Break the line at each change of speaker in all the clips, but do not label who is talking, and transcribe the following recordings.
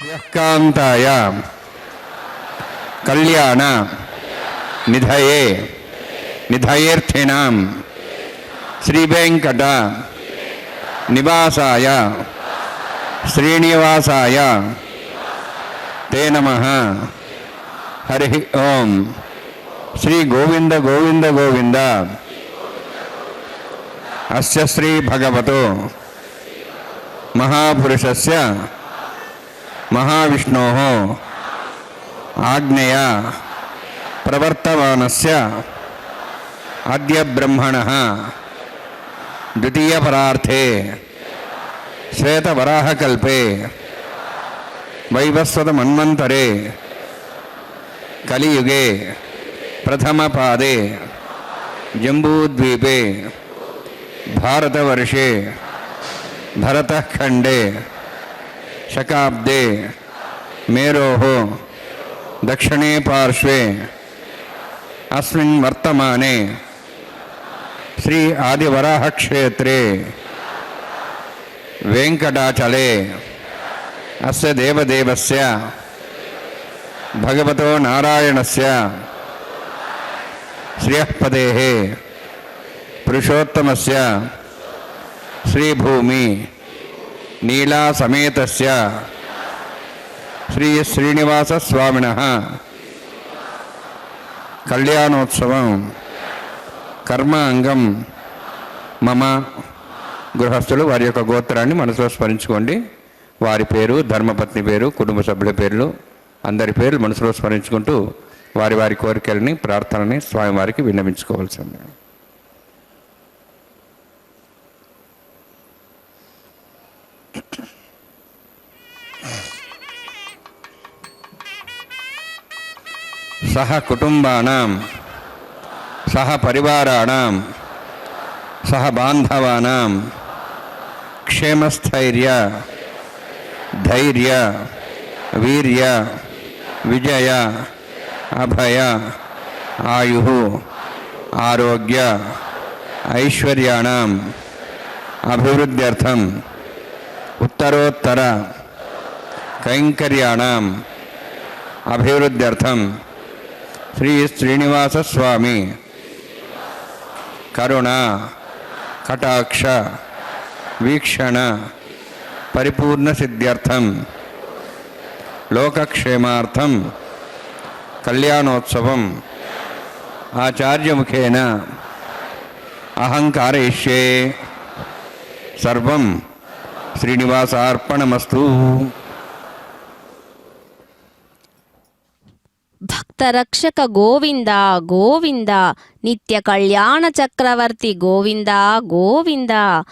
శ్రియకాంతాయ కళ్యాణ నిధయే నిధయేర్థినాం శ్రీవేంకట నివాసాయ శ్రీనివాసాయ తే నమః. హరి ఓం. శ్రీ గోవింద గోవింద గోవింద. అస్య శ్రీ భగవతో మహాపురుషస్య మహావిష్ణోః ఆజ్ఞయ ప్రవర్తమానస్య అద్య బ్రహ్మణః ద్వితీయపరార్థే శ్వేతవరాహకల్పే వైవస్వతమన్వంతరే కలియుగే ప్రథమపాదే జంబూద్వీపే భారతవర్షే భరతఖండే శకాబ్దే మేరోః దక్షిణే పార్శ్వే అస్మిన్ వర్తమానే శ్రీ ఆదివరాహక్షేత్రే వెంకటాచలే అస్య దేవదేవస్య భగవతో నారాయణస్య శ్రియఃపదేః పురుషోత్తమస్య శ్రీభూమి నీలా సమేతస్య శ్రీ శ్రీనివాస స్వామినః కళ్యాణోత్సవం కర్మ అంగం మమ. గృహస్థులు వారి యొక్క గోత్రాన్ని మనసులో స్మరించుకోండి. వారి పేరు, ధర్మపత్ని పేరు, కుటుంబ సభ్యుల పేర్లు, అందరి పేర్లు మనసులో స్మరించుకుంటూ వారి వారి కోరికలని, ప్రార్థనని స్వామివారికి విన్నవించుకోవాల్సింది. సహ కుటుంబానాం సహ పరివారాణాం సహ బాంధవానాం క్షేమస్థైర్య ధైర్య వీర్య విజయ అభయ ఆయు ఆరోగ్య ఐశ్వర్యాణం అభివృద్ధ్యర్థం ఉత్తరోత్తర కైంకర్యాణం అభివృద్ధ్యర్థం శ్రీ శ్రీనివాస స్వామి కరుణ కటాక్ష వీక్షణ పరిపూర్ణ సిద్ధ్యర్థం లోకక్షేమార్థం కళ్యాణోత్సవం ఆచార్యముఖేన అహంకారయిష్యే. సర్వం శ్రీనివాసార్పణమస్తు.
భక్తరక్షక గోవింద గోవింద, నిత్య కళ్యాణ చక్రవర్తి గోవింద గోవింద,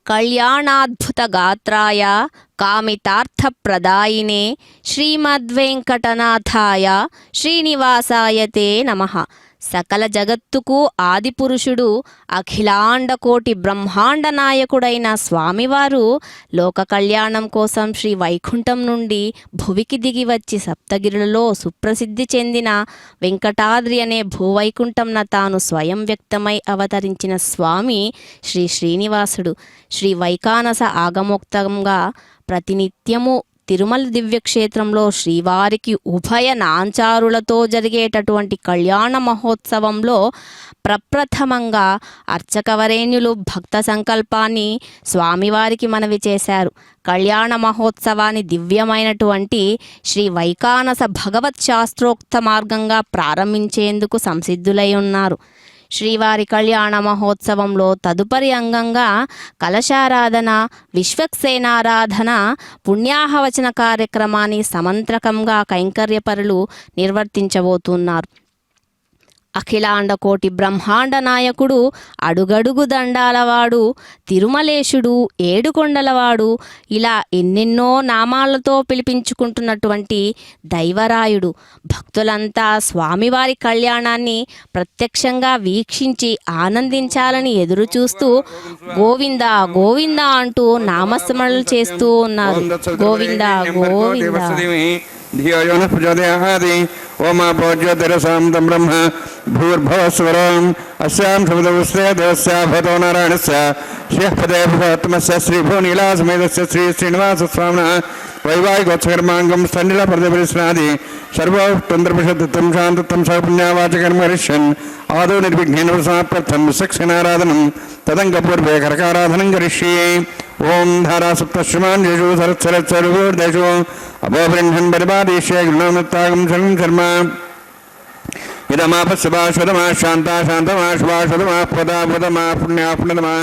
కళ్యాణాద్భుత గాత్రాయ కామితార్థప్రదాయినే శ్రీమద్వేంకటనాథాయ శ్రీనివాసాయ తే నమః. సకల జగత్తుకు ఆదిపురుషుడు, అఖిలాండకోటి బ్రహ్మాండ నాయకుడైన స్వామివారు లోక కళ్యాణం కోసం శ్రీ వైకుంఠం నుండి భువికి దిగి వచ్చి సప్తగిరులలో సుప్రసిద్ధి చెందిన వెంకటాద్రి అనే భూవైకుంఠంన తాను స్వయం వ్యక్తమై అవతరించిన స్వామి శ్రీ శ్రీనివాసుడు. శ్రీ వైకానస ఆగమోక్తంగా ప్రతినిత్యము తిరుమల దివ్యక్షేత్రంలో శ్రీవారికి ఉభయ నాంచారులతో జరిగేటటువంటి కళ్యాణ మహోత్సవంలో ప్రప్రథమంగా అర్చకవరేణ్యులు భక్త సంకల్పాన్ని స్వామివారికి మనవి చేశారు. కళ్యాణ మహోత్సవాన్ని దివ్యమైనటువంటి శ్రీ వైకానస భగవత్ శాస్త్రోక్త మార్గంగా ప్రారంభించేందుకు సంసిద్ధులై ఉన్నారు. శ్రీవారి కళ్యాణ మహోత్సవంలో తదుపరి అంగంగా కలశారాధన, విశ్వక్సేనారాధన, పుణ్యాహవచన కార్యక్రమాన్ని సమంత్రకంగా కైంకర్యపరులు నిర్వర్తించబోతున్నారు. అఖిలాండ కోటి బ్రహ్మాండ నాయకుడు, అడుగడుగు దండాలవాడు, తిరుమలేశుడు, ఏడుకొండలవాడు, ఇలా ఎన్నెన్నో నామాలతో పిలిపించుకుంటున్నటువంటి దైవరాయుడు భక్తులంతా స్వామివారి కళ్యాణాన్ని ప్రత్యక్షంగా వీక్షించి ఆనందించాలని ఎదురుచూస్తూ గోవింద గోవింద అంటూ నామస్మరణలు చేస్తూ ఉన్నారు. గోవింద గోవింద.
ఓమాపోజ్యోతిరసాం తం బ్రహ్మ భూర్భవస్వరం అస్యాం సముద్రశ్రేయస్యాభతో నారాయణస్య శ్రియఃపదే భూతమస్య శ్రీభూనీలాసమేతస్య శ్రీ శ్రీనివాస స్వామినః वैवाहिकोत्सकर्माङ्गं स्तण्डिलप्रतिपरिस्नादि सर्वोत्तन्द्रपशत्तं शान्तत्वं सपुण्यावाचकर्म करिष्यन् आदौ निर्विघ्नेन समाप्त्यर्थं विचक्षणाराधनं तदङ्गपूर्वे करकाराधनं करिष्ये। ओं धारासप्तश्रमान् येषु सरत्सरत्सर्वोर्देषु अभोबृह्णन् परिपादेश्य गृणोन्नत्तागं सर्वं शर्मा इदमापस्यभाषुदमा शान्ता शान्तमा शुभाषुदमा पदा पुदमा पुण्या पुण्यतमा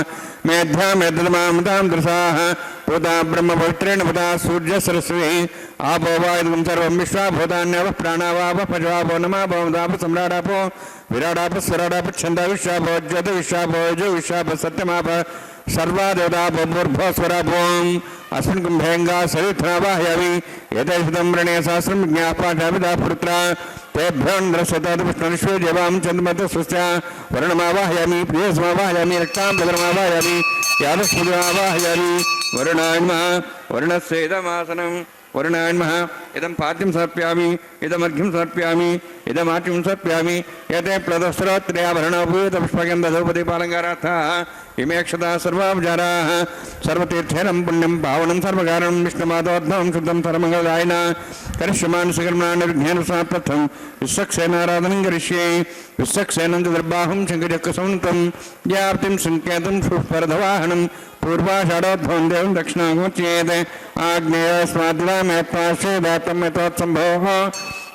मेध्या मेद्धतमा मृतां दृशाः भूता ब्रह्मपवित्रेण भूता सूर्य सरस्वती आपो वायुं सर्वं विश्वा भूतान्यवः प्राणावापः पशवापो नमापो मदापो सम्राडापो विराडापः स्वराडापः छन्दा विश्वापो ज्योत विश्वापो जो विश्वापः सत्यमाप सर्वा देवतापो भूर्भो स्वरापोम् अस्मिन् कुम्भेङ्गा सरिथ्रावाहयामि एतैषितं वृणे सहस्रं ज्ञापाठाभिधा पुत्रा तेभ्योन्द्रस्वतात् विष्णुर्विश्वे जवां चन्द्रमतः स्वस्या वर्णमावाहयामि प्रियसमावाहयामि रक्तां बदरमावाहयामि यादस्पदमावाहयामि वरुणाय नमः वरुणस्य इदमासनं वरुणाय नमः इदं पाद्यं समर्पयामि इदमर्घ्यं समर्पयामि इदमाट्यं समर्पयामि एते प्रदस्रोत्रेयाभरणोपवीतपुष्पगन्धधूपदीपालङ्कारार्थाः इमेक्षता सर्वापचाराः सर्वतीर्थेनं पुण्यं पावनं सर्वकारणं विष्णुमादोद्भवं शुद्धं सर्वमङ्गलदायिन करिष्यमान् सकर्माणि निर्विघ्नेन समाप्त्यर्थं विश्वक्सेनाराधनं करिष्ये। विश्वक्सेनं चतुर्बाहुं शङ्खचक्रसंयुक्तं व्याप्तिं सङ्केतं सुस्पर्धवाहनं पूर्वाषाढोद्भवं देवं दक्षिणागोच्येत् आग्नेयस्माद्दिवामेत्पार्श्वे यथोत्सम्भोः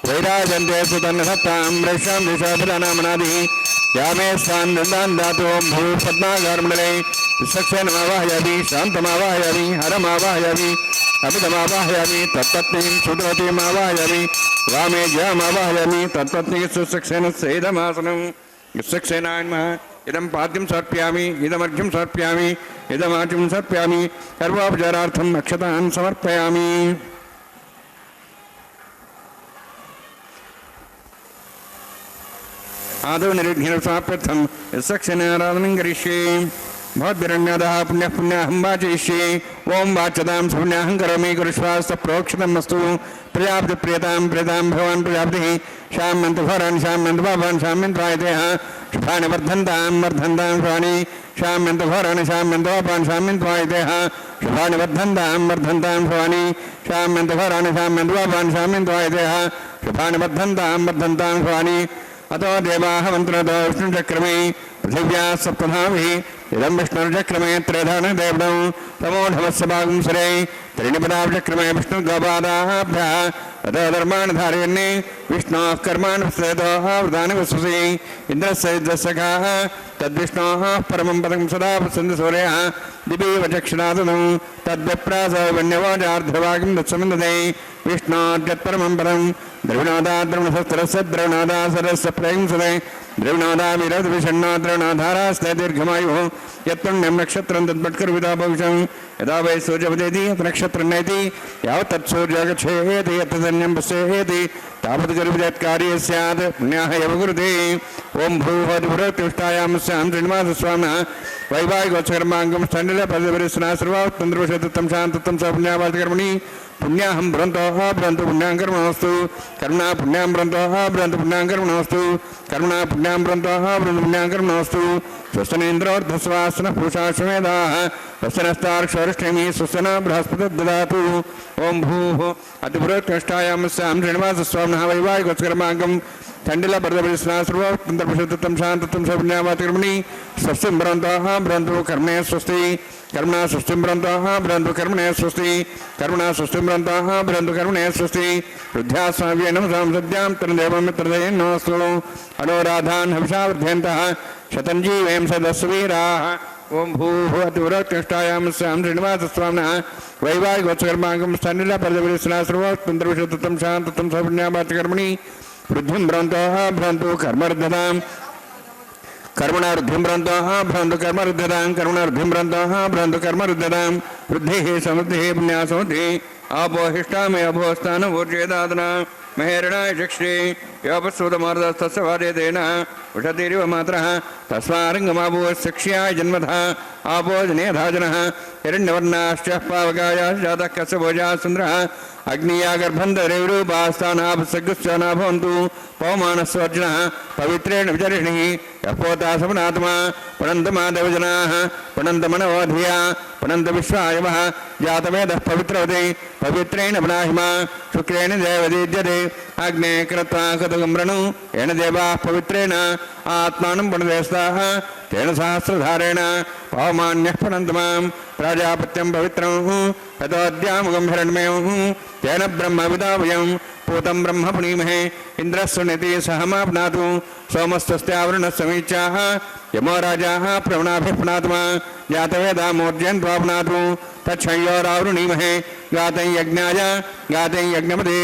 वैराजन्ते सुतन्नसत्तां वृक्षां दिशाभिधानामनादिः यामे स्थान् दातु भूपद्मागारमण्डले विश्वक्सेनमावाहयामि शान्तमावाहयामि हरमावाहयामि अमितमावाहयामि तत्पत्नीं सुदवतीमावाहयामि वामे ज्यामावाहयामि तत्पत्नी सुशक्सेनस्य इदमासनं विश्वक्सेनाय नमः इदं पाद्यं समर्पयामि इदमर्घ्यं समर्पयामि इदमाट्यं समर्पयामि सर्वोपचारार्थं अक्षतान् समर्पयामि। आदौ निर्विघ्नेन समाप्त्यर्थं विश्वक्सेनाराधनं करिष्ये। भवद्भिरण्यदः पुण्यः पुण्याहं वाचयिष्ये। ओं वाच्यतां सुपुण्याहं करोमि कुरुष्वास्तु प्रोक्षितमस्तु प्रजापतिप्रियतां प्रियतां भगवान् प्रजापतिः श्यामन्तभरान् श्यामन्तपापान् श्यामन्तवायतेः शुभानि वर्धन्तां वर्धन्तां शुभानि श्यामन्तभरान् श्यामन्तपापान् श्यामन्तवायतेः शुभानि वर्धन्तां वर्धन्तां शुभानि श्यामन्तभरान् श्यामन्तपापान् श्यामन्तवायतेः शुभानि वर्धन्तां वर्धन्तां शुभानि। अतो देवाः मन्त्रतो विष्णुचक्रमे पृथिव्याः सप्तधाभिः इदं विष्णुर्चक्रमे त्रयधानदेवणं तमोढवस्य भागुंसरे त्रीणिपदाचक्रमे विष्णुगोपादाभ्यः ततो धर्माणि धारयन्ने विष्णोः कर्माणि प्रस्तयतोः वृतानि वसुसि इन्द्रस्य युद्धसखाः तद्विष्णोः परमं पदं सदा प्रसन्ति सूर्यः दिवि वचक्षणादनं तद्विप्रासवन्यवाचार्धभागं दत्समिन्दते विष्णोर्यत्परमं पदं द्रविणोदा द्रविणशस्त्रस्य द्रविणोदा सरस्य प्रयंसते द्रविणोदा विरद्विषण्णो द्रविणोधारास्ते दीर्घमायुः यत्पुण्यं नक्षत्रं तद्भट्कर्विदा भविष्यं यदा वै सूर्यपदेति यत् नक्षत्रं नयति यावत् तत्सूर्यो गच्छेति यत् धन्यं पश्येति तावत् गर्भजत्कार्ये स्यात् पुण्याः एव कुरुते। ओं भूभद्भुरतिष्ठायामस्यां श्रीनिवासस्वामिनः वैवाहिकोत्सकर्माङ्गं स्तण्डिलपदपरिस्ना सर्वात्तन्द्रवशतत्वं शान्तत्वं स पुण्यावाचकर्मणि पुण्याहं भ्रन्तोः भ्रन्तु पुण्यां कर्मणोऽस्तु कर्मणा पुण्यां भ्रन्तोः भ्रन्तु पुण्यां कर्मणोऽस्तु कर्मणा पुण्यां भ्रन्तोः भ्रन्तु पुण्यां कर्मणोऽस्तु स्वस्तनेन्द्रोर्धस्वासनः पूषाश्वमेधाः स्वस्तनस्तार्क्षोरिष्ठेमि स्वस्तन बृहस्पतिर्ददातु। ओं भूः अतिपुरोत्कृष्टायामस्यां श्रीनिवासस्वामिनः वैवाहिकोत्सकर्माङ्गं स्तण्डिलपदपरिस्ना सर्वोत्तन्द्रपशतत्वं शान्तत्वं स पुण्यावाचकर्मणि स्वस्तिं भ्रन्तोः भ्रन्तु कर्मणे स्वस्ति कर्मणा स्वस्तिं भ्रन्तोः भ्रन्तु कर्मणे स्वस्ति कर्मणा स्वस्तिं भ्रन्तोः भ्रन्तु कर्मणे स्वस्ति रुद्ध्यास्वाव्येन संसद्यां तन्देवं मित्रदयेन्नोऽस्तु अनोराधान् हविषा वर्धयन्तः शतञ्जीवें सदस्वीराः। ओं भूः अतिपुरोत्कृष्टायामस्यां श्रीनिवासस्वामिनः वैवाहिकोत्सकर्माङ्गं स्तण्डिलपदपरिस्ना सर्वोत्तन्द्रपशतत्वं शान्तत्वं स पुण्यावाचकर्मणि वृद्धिं भ्रन्तोः भ्रन्तु कर्मर्धताम् कर्मणार्धिं भ्रन्तोः भ्रन्तु कर्मरुद्धतां कर्मणार्धिं भ्रन्तोः भ्रन्तु कर्मरुद्धतां वृद्धिः समृद्धिः पुण्यासमृद्धिः आपोहिष्टामे अभोस्थानभूर्जेदादना महेरणाय चक्षे योपस्वतमार्दस्तस्य वार्यतेन उषतिरिव मात्रः तस्मारङ्गमाभूशिक्ष्याय जन्मतः आपो जनेधाजनः हिरण्यवर्णाश्चः पावकायाश्च जातः कस्य भोजाः सुन्द्रः अग्निया गर्भन्धरेरूपास्तानाभसग्गश्च न भवन्तु पवमानस्वर्जनः पवित्रेण विचरिणिः यपोतासमनात्मा पुनन्त माधवजनाः पुनन्त मनवोधिया पुनन्त विश्वायवः जातवेदः पवित्रवते पवित्रेण पुनाहिमा शुक्रेण देवदीज्यते अग्ने कृत्वा कतुगम्रणु येन देवाः पवित्रेण आत्मानं पुनदेस्ताः तेन सहस्रधारेण पवमान्यः पुनन्त मां प्राजापत्यं पवित्रं ततोऽद्यामुगं हिरण्मयं तेन ब्रह्मविदावयं पूतं ब्रह्म पुनीमहे इन्द्रस्वनिति सहमाप्नातु सोमस्तस्यावरुणस्समीचाः यमो राजाः प्रवणाभिः पुनात्मा जातवेदामूर्जयन् त्वापुनातु तच्छयोरावृणीमहे गातं यज्ञाय गातं यज्ञपदे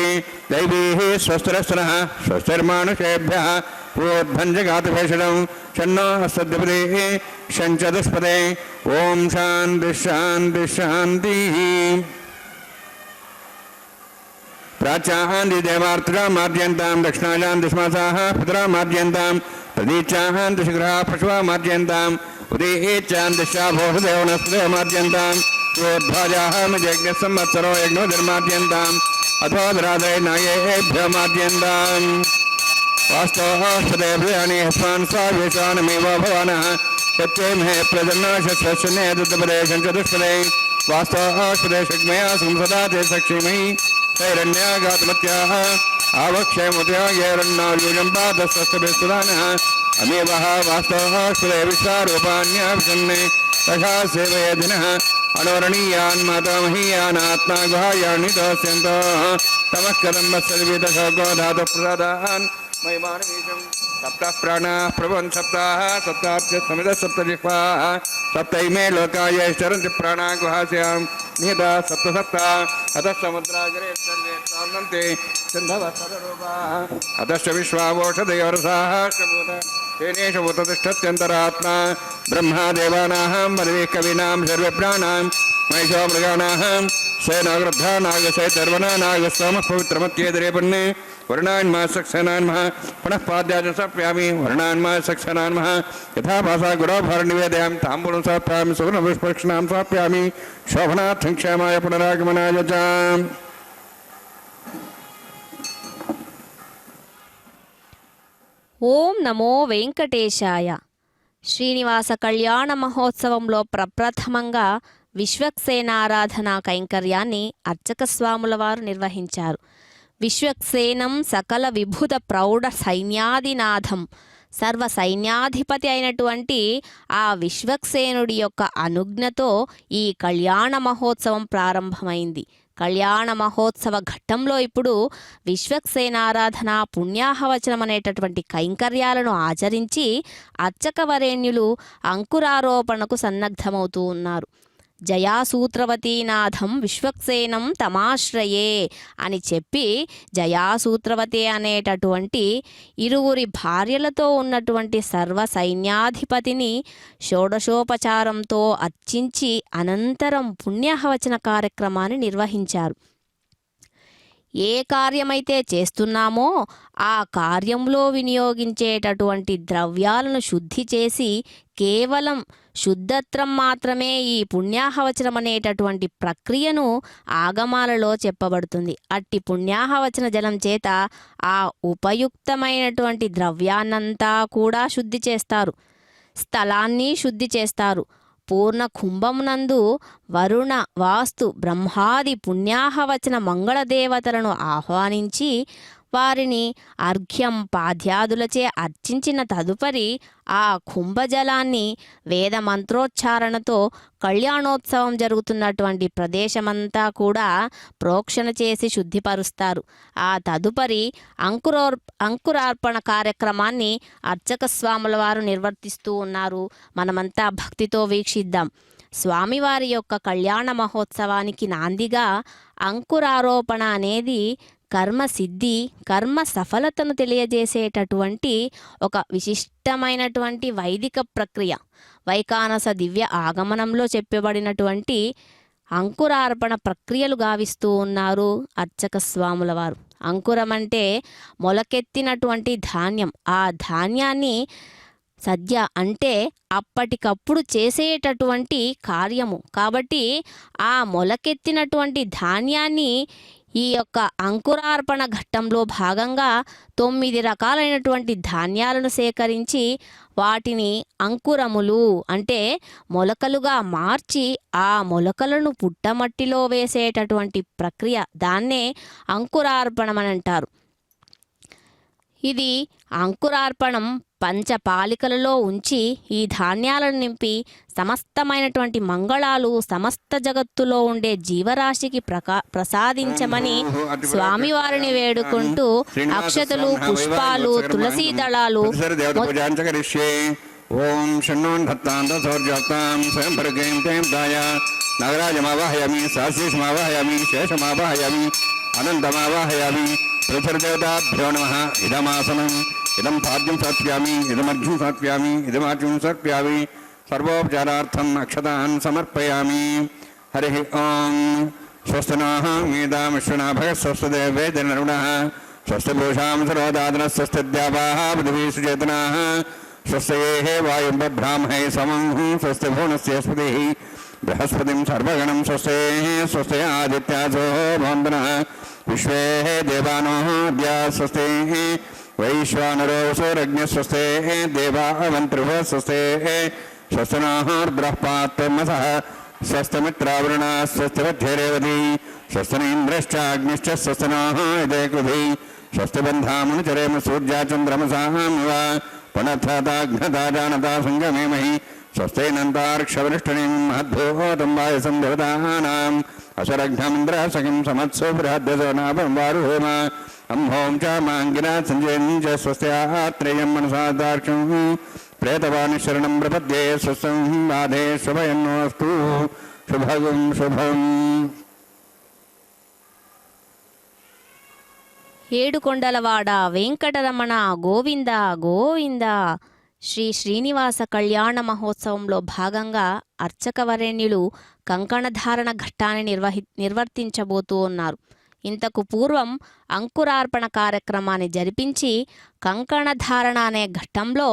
दैवीः स्वस्तिरस्वनः स्वस्तिर्मानुषेभ्यः पूर्वध्वञ्जगातभेषणं शन्नो हस्तद्विपदे शञ्चतुष्पदे ॐ शान्तिः शान्तिः शान्तिः प्राच्याहान्ति देवार्तुरामाद्यन्तां दक्षिणायां दिश्मासाः पितरामाद्यन्तां प्रदीच्याहां दिशग्रहाः पशुवामाद्यन्ताम् उदीच्यां दिशाभोषदेवनस्पतिमाद्यन्तां योद्धायाः यज्ञसंवत्सरो यज्ञोधर्माद्यन्ताम् अथो धराधरे नायेभ्योमाद्यन्ताम् वास्तवस्पदेभ्यानि हस्वान् स्वावेशानमेव भवानः यच्चेमहे प्रजन्नाशस्वशने दुद्धपदे शञ्चतुष्पदे वास्तवस्पदे शग्मया संसदा ते सक्षीमहि तैरण्यागातमत्याः आवक्षयमुद्यागेरन्नार्युजं पादस्वस्तभिस्तुदानः अमेवः वास्तवस्पदे विश्वारूपाण्याभिषन्ने तथा सेवयधिनः अनोरणीयान् मातामहीयान् आत्मा गुहायान्नितोऽस्यन्तः तमः कदम्बस्सर्विदशको धातुप्रसादान् महिमानमीशं सप्तः प्राणाः प्रभवन् सप्ताः सप्ताब्ज समितः सप्तजिह्वाः सप्तैमे लोकाय चरन्ति प्राणाः गुहास्यां निहिताः सप्तसप्ता अतः समुद्रागरे सर्वे सान्नन्ते सिन्धवः सर्वरूपाः अतश्च विश्वावोषधयोरसाः तेनेषु उत्तिष्ठत्यन्तरात्मा ब्रह्मा देवानां वरदे कवीनां सर्वे प्राणां महिषो मृगाणां सेनागृद्धा नागसैतर्वणा नागस्तमः पवित्रमत्येदरे पन्ने वर्णान्मा सक्सेनान्मः पुनः पाद्याच सप्यामि वर्णान्मा सक्सेनान्मः यथा भाषा गुरोभरनिवेदयां ताम्बूलं समर्पयामि सुवर्णपुष्पक्षणां समर्पयामि शोभनार्थं क्षेमाय पुनरागमनाय च
ఓం నమో వెంకటేశాయ. శ్రీనివాస కళ్యాణ మహోత్సవంలో ప్రప్రథమంగా విశ్వక్సేనారాధనా కైంకర్యాన్ని అర్చక స్వాముల వారు నిర్వహించారు. విశ్వక్సేనం సకల విభుత ప్రౌఢ సైన్యాదినాథం, సర్వ సైన్యాధిపతి అయినటువంటి ఆ విశ్వక్సేనుడి యొక్క అనుజ్ఞతో ఈ కళ్యాణ మహోత్సవం ప్రారంభమైంది. కళ్యాణ మహోత్సవ ఘట్టంలో ఇప్పుడు విశ్వక్సేనారాధన పుణ్యాహవచనం అనేటటువంటి కైంకర్యాలను ఆచరించి అర్చకవరేణ్యులు అంకురారోపణకు సన్నద్ధమవుతూ ఉన్నారు. జయాసూత్రవతీనాథం విశ్వక్సేనం తమాశ్రయే అని చెప్పి జయాసూత్రవతి అనేటటువంటి ఇరువురి భార్యలతో ఉన్నటువంటి సర్వ సైన్యాధిపతిని షోడశోపచారంతో అర్చించి అనంతరం పుణ్యాహవచన కార్యక్రమాన్ని నిర్వహించారు. ఏ కార్యమైతే చేస్తున్నామో ఆ కార్యంలో వినియోగించేటటువంటి ద్రవ్యాలను శుద్ధి చేసి కేవలం శుద్ధత్వం మాత్రమే ఈ పుణ్యాహవచనం అనేటటువంటి ప్రక్రియను ఆగమాలలో చెప్పబడుతుంది. అట్టి పుణ్యాహవచన జలం చేత ఆ ఉపయుక్తమైనటువంటి ద్రవ్యాన్నంతా కూడా శుద్ధి చేస్తారు. స్థలాన్ని శుద్ధి చేస్తారు. పూర్ణ కుంభమునందు వరుణ వాస్తు బ్రహ్మాది పుణ్యాహవచన మంగళదేవతలను ఆహ్వానించి వారిని అర్ఘ్యం పాద్యాదులచే అర్చించిన తదుపరి ఆ కుంభజలాన్ని వేద మంత్రోచ్చారణతో కళ్యాణోత్సవం జరుగుతున్నటువంటి ప్రదేశమంతా కూడా ప్రోక్షణ చేసి శుద్ధిపరుస్తారు. ఆ తదుపరి అంకురార్పణ కార్యక్రమాన్ని అర్చక స్వాముల వారు నిర్వర్తిస్తూ ఉన్నారు. మనమంతా భక్తితో వీక్షిద్దాం. స్వామివారి యొక్క కళ్యాణ మహోత్సవానికి నాందిగా అంకురారోపణ అనేది కర్మ సిద్ధి, కర్మ సఫలతను తెలియజేసేటటువంటి ఒక విశిష్టమైనటువంటి వైదిక ప్రక్రియ. వైకానస దివ్య ఆగమనంలో చెప్పబడినటువంటి అంకురార్పణ ప్రక్రియలు గావిస్తూ ఉన్నారు అర్చక స్వాముల వారు. అంకురం అంటే మొలకెత్తినటువంటి ధాన్యం. ఆ ధాన్యాన్ని సద్య అంటే అప్పటికప్పుడు చేసేటటువంటి కార్యము. కాబట్టి ఆ మొలకెత్తినటువంటి ధాన్యాన్ని ఈ యొక్క అంకురార్పణ ఘట్టంలో భాగంగా 9 రకాలైనటువంటి ధాన్యాలను సేకరించి వాటిని అంకురములు అంటే మొలకలుగా మార్చి ఆ మొలకలను పుట్టమట్టిలో వేసేటటువంటి ప్రక్రియ దాన్నే అంకురార్పణం అని అంటారు. ఇది అంకురార్పణం పంచపాలికలలో ఉంచి ఈ ధాన్యాలను నింపి సమస్తమైనటువంటి మంగళాలు సమస్త జగత్తులో ఉండే జీవరాశికి ప్రసాదించమని స్వామివారిని వేడుకుంటూ అక్షతలు, పుష్పాలు, తులసీ దళాలు
ఓం షణ్ణోన్ దత్తాంత సౌర్జాతాం స్వయం పరిగేం తేం దాయ నగరాజమావాహయామి సాశీషమావాహయామి శేషమావాహయామి అనంతమావాహయామి పృథిర్దేవతాభ్యో నమః. ఇదమాసనం ఇదం పాద్యం సమర్ప్యామి ఇదమర్ఘ్యం సమర్ప్యామి ఇదమార్ఘ్యం సమర్ప్యామి సర్వోపచారార్థం అక్షతాన్ సమర్పయామి. హరి ఓం. స్వస్తినః మేధామిశ్వనాభగ స్వస్తిదేవేదనరుణః స్వస్తిభూషాం సర్వదాదన స్వస్తిద్యావాః పృథివీ సుచేతనాః స్వస్యైః వాయుం బ్రాహ్మణై సమం స్వస్తిభువనస్య స్పతిః బృహస్పతిం సర్వగణం స్వస్యైః స్వస్య ఆదిత్యాసో భవంతనః విశ్వే దేవానో అద్యా స్వస్తి వైశ్వానరో సూరజ్ఞ స్వస్తి దేవావంతృభ స్వస్తి స్వస్తినః పాత్రమసః స్వస్తిమిత్రావరుణ స్వస్తివధ్యరేవతి స్వస్తినేంద్రశ్చాగ్నిశ్చ స్వస్తినః ఇదేకృధి స్వస్తిబంధామునుచరేమ సూర్యాచంద్రమసామివ పునఃతాఘ్నతా జానతా సంగమేమహి స్వస్తైనంతార్క్షవరిష్టనిం మహద్భూతం వాయసం దేవతానాం అశరఘ్నమింద్ర సఖిం సమత్సో బృహద్యసోనాభం వారుహోమ అంహోం చ మాంగినా సంజయం చ స్వస్త్యాత్రేయం మనసాదార్క్షం ప్రేతవాణి శరణం ప్రపద్యే స్వస్తం బాధే శుభయన్నోస్తు శుభగం శుభం.
ఏడుకొండలవాడ వెంకటరమణ గోవింద గోవింద. శ్రీ శ్రీనివాస కళ్యాణ మహోత్సవంలో భాగంగా అర్చకవరేణ్యులు కంకణధారణ ఘట్టాన్ని నిర్వర్తించబోతూ ఉన్నారు. ఇంతకు పూర్వం అంకురార్పణ కార్యక్రమాన్ని జరిపించి కంకణధారణ అనే ఘట్టంలో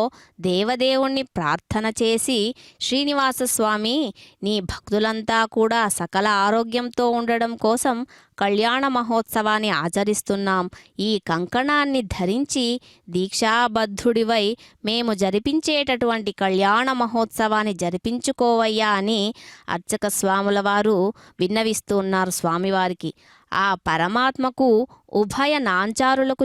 దేవదేవుణ్ణి ప్రార్థన చేసి శ్రీనివాస స్వామి నీ భక్తులంతా కూడా సకల ఆరోగ్యంతో ఉండడం కోసం కళ్యాణ మహోత్సవాన్ని ఆచరిస్తున్నాం. ఈ కంకణాన్ని ధరించి దీక్షాబద్ధుడివై మేము జరిపించేటటువంటి కళ్యాణ మహోత్సవాన్ని జరిపించుకోవయ్యా అని అర్చక స్వాముల వారు విన్నవిస్తూ ఉన్నారు స్వామివారికి. ఆ పరమాత్మకు ఉభయ నాంచారులకు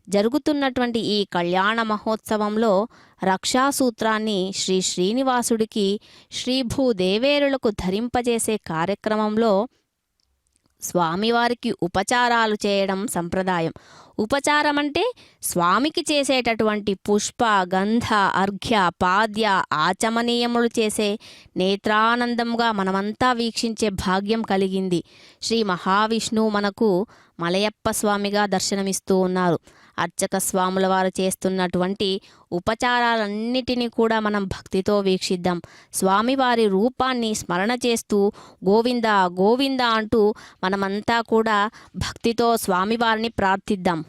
జరుగుతున్నటువంటి ఈ కళ్యాణ మహోత్సవంలో రక్షాసూత్రాన్ని శ్రీ శ్రీనివాసుడికి శ్రీభూదేవేరులకు ధరింపజేసే కార్యక్రమంలో స్వామివారికి ఉపచారాలు చేయడం సంప్రదాయం. ఉపచారం అంటే స్వామికి చేసేటటువంటి పుష్ప, గంధ, అర్ఘ్య, పాద్య, ఆచమనీయములు చేసే నేత్రానందంగా మనమంతా వీక్షించే భాగ్యం కలిగింది. శ్రీ మహావిష్ణువు మనకు మలయప్ప స్వామిగా దర్శనమిస్తూ ఉన్నారు. అర్చక స్వాముల వారు చేస్తున్నటువంటి ఉపచారాలన్నిటినీ కూడా మనం భక్తితో వీక్షిద్దాం. స్వామివారి రూపాన్ని స్మరణ చేస్తూ గోవింద గోవింద అంటూ మనమంతా కూడా భక్తితో స్వామివారిని ప్రార్థిద్దాం.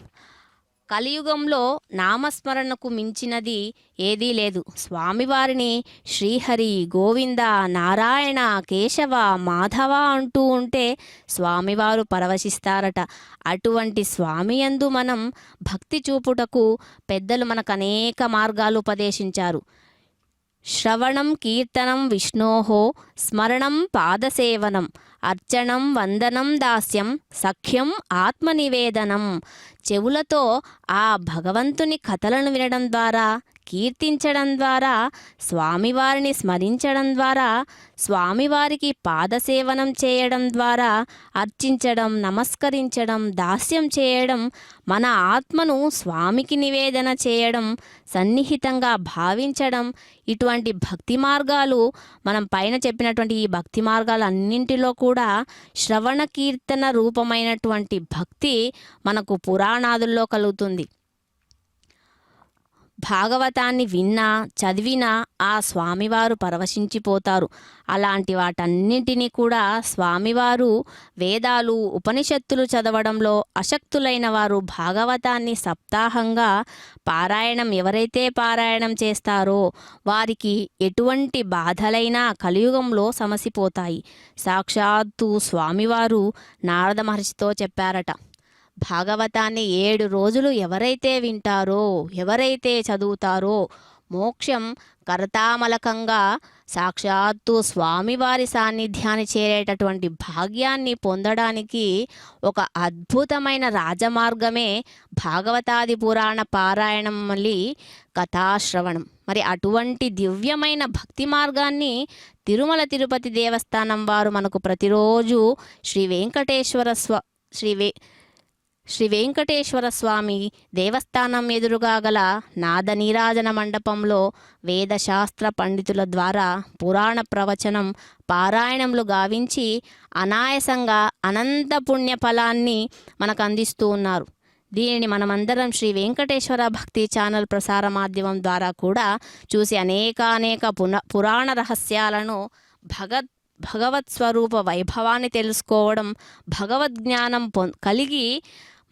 కలియుగంలో నామస్మరణకు మించినది ఏదీ లేదు. స్వామివారిని శ్రీహరి, గోవింద, నారాయణ, కేశవ, మాధవ అంటూ ఉంటే స్వామివారు పరవశిస్తారట. అటువంటి స్వామి యందు మనం భక్తి చూపుటకు పెద్దలు మనకు అనేక మార్గాలు ఉపదేశించారు. శ్రవణం కీర్తనం విష్ణోహో స్మరణం పాదసేవనం అర్చనం వందనం దాస్యం సఖ్యం ఆత్మనివేదనం. చెవులతో ఆ భగవంతుని కథలను వినడం ద్వారా, కీర్తించడం ద్వారా, స్వామివారిని స్మరించడం ద్వారా, స్వామివారికి పాదసేవనం చేయడం ద్వారా, అర్చించడం, నమస్కరించడం, దాస్యం చేయడం, మన ఆత్మను స్వామికి నివేదన చేయడం, సన్నిహితంగా భావించడం, ఇటువంటి భక్తి మార్గాలు మనం పైన చెప్పినటువంటి ఈ భక్తి మార్గాలన్నింటిలో కూడా శ్రవణ కీర్తన రూపమైనటువంటి భక్తి మనకు పురాణాదుల్లో కలుగుతుంది. భాగవతాన్ని విన్నా చదివినా ఆ స్వామివారు పరవశించిపోతారు. అలాంటి వాటన్నింటినీ కూడా స్వామివారు వేదాలు ఉపనిషత్తులు చదవడంలో అశక్తులైన వారు భాగవతాన్ని సప్తాహంగా పారాయణం ఎవరైతే పారాయణం చేస్తారో వారికి ఎటువంటి బాధలైనా కలియుగంలో సమసిపోతాయి. సాక్షాత్తు స్వామివారు నారద మహర్షితో చెప్పారట, భాగవతాన్ని 7 రోజులు ఎవరైతే వింటారో ఎవరైతే చదువుతారో మోక్షం కరతామలకంగా సాక్షాత్తు స్వామివారి సాన్నిధ్యాన్ని చేరేటటువంటి భాగ్యాన్ని పొందడానికి ఒక అద్భుతమైన రాజమార్గమే భాగవతాది పురాణ పారాయణం మళ్ళీ కథాశ్రవణం. మరి అటువంటి దివ్యమైన భక్తి మార్గాన్ని తిరుమల తిరుపతి దేవస్థానం వారు మనకు ప్రతిరోజు శ్రీ వెంకటేశ్వర స్వామి దేవస్థానం ఎదురుగా గల నాద నీరాజన మండపంలో వేదశాస్త్ర పండితుల ద్వారా పురాణ ప్రవచనం పారాయణములు గావించి అనాయాసంగా అనంత పుణ్య ఫలాన్ని మనకు అందిస్తూ ఉన్నారు. దీనిని మనమందరం శ్రీ వెంకటేశ్వర భక్తి ఛానల్ ప్రసార మాధ్యమం ద్వారా కూడా చూసి అనేక పురాణ రహస్యాలను భగవత్ స్వరూప వైభవాన్ని తెలుసుకోవడం, భగవద్జ్ఞానం కలిగి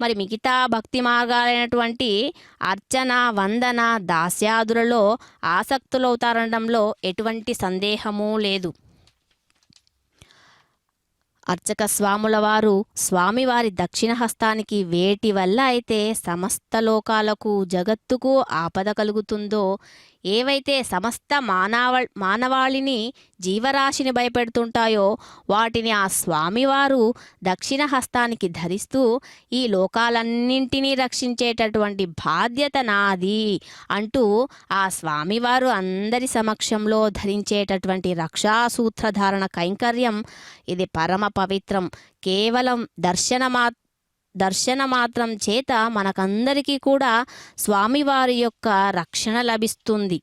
మరి మిగతా భక్తి మార్గాలైనటువంటి అర్చన, వందన, దాస్యాదులలో ఆసక్తులవుతారనడంలో ఎటువంటి సందేహమూ లేదు. అర్చక స్వాముల వారు స్వామివారి దక్షిణ హస్తానికి వేటి వల్ల అయితే సమస్త లోకాలకు జగత్తుకు ఆపద కలుగుతుందో, ఏవైతే సమస్త మానవాళిని జీవరాశిని భయపెడుతుంటాయో వాటిని ఆ స్వామివారు దక్షిణ హస్తానికి ధరిస్తూ ఈ లోకాలన్నింటినీ రక్షించేటటువంటి బాధ్యత నాది అంటూ ఆ స్వామివారు అందరి సమక్షంలో ధరించేటటువంటి రక్షాసూత్రధారణ కైంకర్యం ఇది పరమ పవిత్రం. కేవలం దర్శన మాత్రం చేత మనకందరికీ కూడా స్వామివారి యొక్క రక్షణ లభిస్తుంది.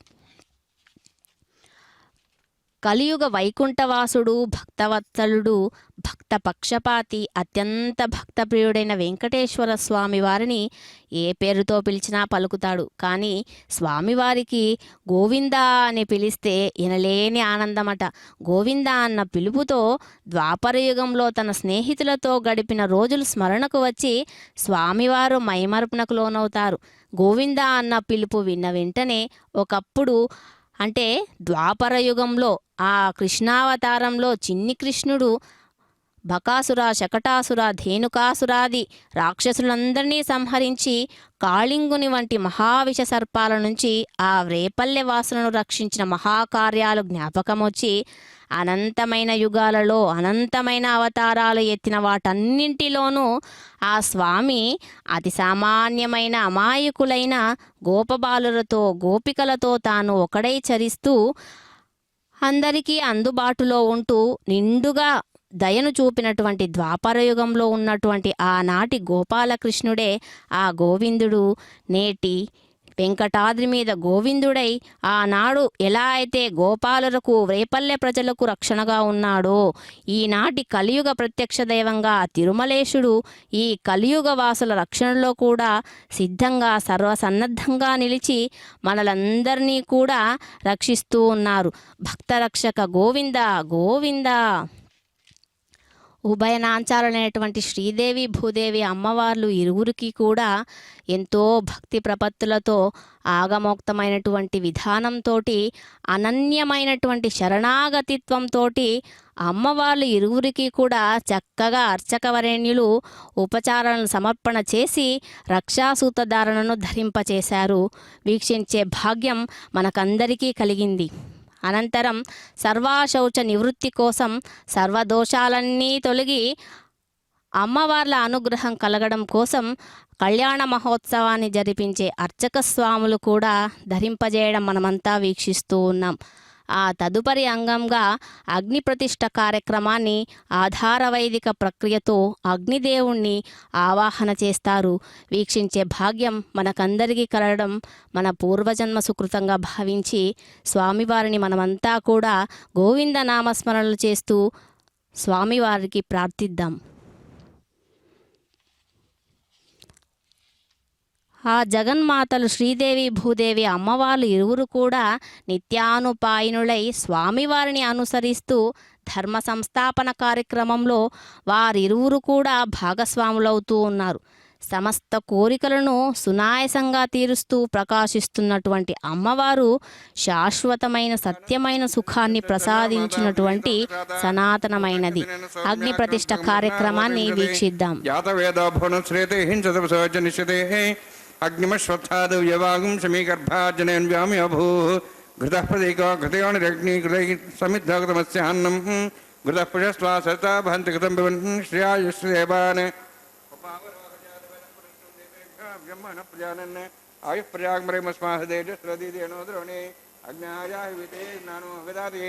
కలియుగ వైకుంఠవాసుడు, భక్తవత్సలుడు, భక్త పక్షపాతి, అత్యంత భక్తప్రియుడైన వెంకటేశ్వర స్వామి వారిని ఏ పేరుతో పిలిచినా పలుకుతాడు. కానీ స్వామివారికి గోవిందా అని పిలిస్తే ఎనలేని ఆనందమట. గోవిందా అన్న పిలుపుతో ద్వాపరయుగంలో తన స్నేహితులతో గడిపిన రోజులు స్మరణకు వచ్చి స్వామివారు మైమర్పునకు లోనవుతారు. గోవిందా అన్న పిలుపు విన్న వెంటనే ఒకప్పుడు అంటే ద్వాపర యుగంలో ఆ కృష్ణావతారంలో చిన్ని కృష్ణుడు బకాసుర, శకటాసుర, ధేనుకాసురాది రాక్షసులందరినీ సంహరించి కాళింగుని వంటి మహావిష సర్పాల నుంచి ఆ రేపల్లె వాసులను రక్షించిన మహాకార్యాలు జ్ఞాపకం వచ్చి అనంతమైన యుగాలలో అనంతమైన అవతారాలు ఎత్తిన వాటన్నింటిలోనూ ఆ స్వామి అతి సామాన్యమైన అమాయకులైన గోపబాలులతో గోపికలతో తాను ఒకడై చరిస్తూ అందరికీ అందుబాటులో ఉంటూ నిండుగా దయను చూపినటువంటి ద్వాపరయుగంలో ఉన్నటువంటి ఆనాటి గోపాలకృష్ణుడే ఆ గోవిందుడు నేటి వెంకటాద్రి మీద గోవిందుడై ఆనాడు ఎలా అయితే గోపాలులకు రేపల్లె ప్రజలకు రక్షణగా ఉన్నాడో ఈనాటి కలియుగ ప్రత్యక్ష దైవంగా తిరుమలేశుడు ఈ కలియుగ వాసుల రక్షణలో కూడా సిద్ధంగా సర్వసన్నద్ధంగా నిలిచి మనలందరినీ కూడా రక్షిస్తూ ఉన్నారు. భక్తరక్షక గోవింద గోవింద. ఉభయనాంచాలైనటువంటి శ్రీదేవి భూదేవి అమ్మవార్లు ఇరువురికి కూడా ఎంతో భక్తి ప్రపత్తులతో ఆగమోక్తమైనటువంటి విధానంతో అనన్యమైనటువంటి శరణాగతిత్వంతో అమ్మవార్లు ఇరువురికి కూడా చక్కగా అర్చకవరేణ్యులు ఉపచారాలను సమర్పణ చేసి రక్షాసూతధారణను ధరింపచేశారు. వీక్షించే భాగ్యం మనకందరికీ కలిగింది. అనంతరం సర్వశౌచ నివృత్తి కోసం సర్వదోషాలన్నీ తొలగి అమ్మవార్ల అనుగ్రహం కలగడం కోసం కళ్యాణ మహోత్సవాన్ని జరిపించే అర్చక స్వాములు కూడా ధరింపజేయడం మనమంతా వీక్షిస్తూ ఉన్నాం. ఆ తదుపరి అంగంగా అగ్ని ప్రతిష్ఠ కార్యక్రమాన్ని ఆధార వైదిక ప్రక్రియతో అగ్నిదేవుణ్ణి ఆవాహన చేస్తారు. వీక్షించే భాగ్యం మనకందరికీ కలగడం మన పూర్వజన్మ సుకృతంగా భావించి స్వామివారిని మనమంతా కూడా గోవింద నామస్మరణలు చేస్తూ స్వామివారికి ప్రార్థిద్దాం. ఆ జగన్మాతలు శ్రీదేవి భూదేవి అమ్మవార్లు ఇరువురు కూడా నిత్యానుపాయనులై స్వామివారిని అనుసరిస్తూ ధర్మ సంస్థాపన కార్యక్రమంలో వారిరువురు కూడా భాగస్వాములవుతూ ఉన్నారు. సమస్త కోరికలను సునాయాసంగా తీరుస్తూ ప్రకాశిస్తున్నటువంటి అమ్మవారు శాశ్వతమైన సత్యమైన సుఖాన్ని ప్రసాదించినటువంటి సనాతనమైనది. అగ్ని ప్రతిష్ఠ కార్యక్రమాన్ని వీక్షిద్దాం.
అగ్నిమశ్వత్థాదవ్యవాగం సమీగర్భాజనయన్వ్యామి అభూ ఘృతః ప్రదీకో ఘృతయోనిరగ్ని ఘృతై సమిద్ధగతమస్యాన్నం ఘృతః పుషస్వా సతా భంతి ఘృతం పిబన్ శ్రేయాయుష్దేవాన్ ఆయుః ప్రయాగ్మరేమస్మాహదేజస్రదీదేనో ద్రోణే అగ్నాయావితే జ్ఞానో వేదాది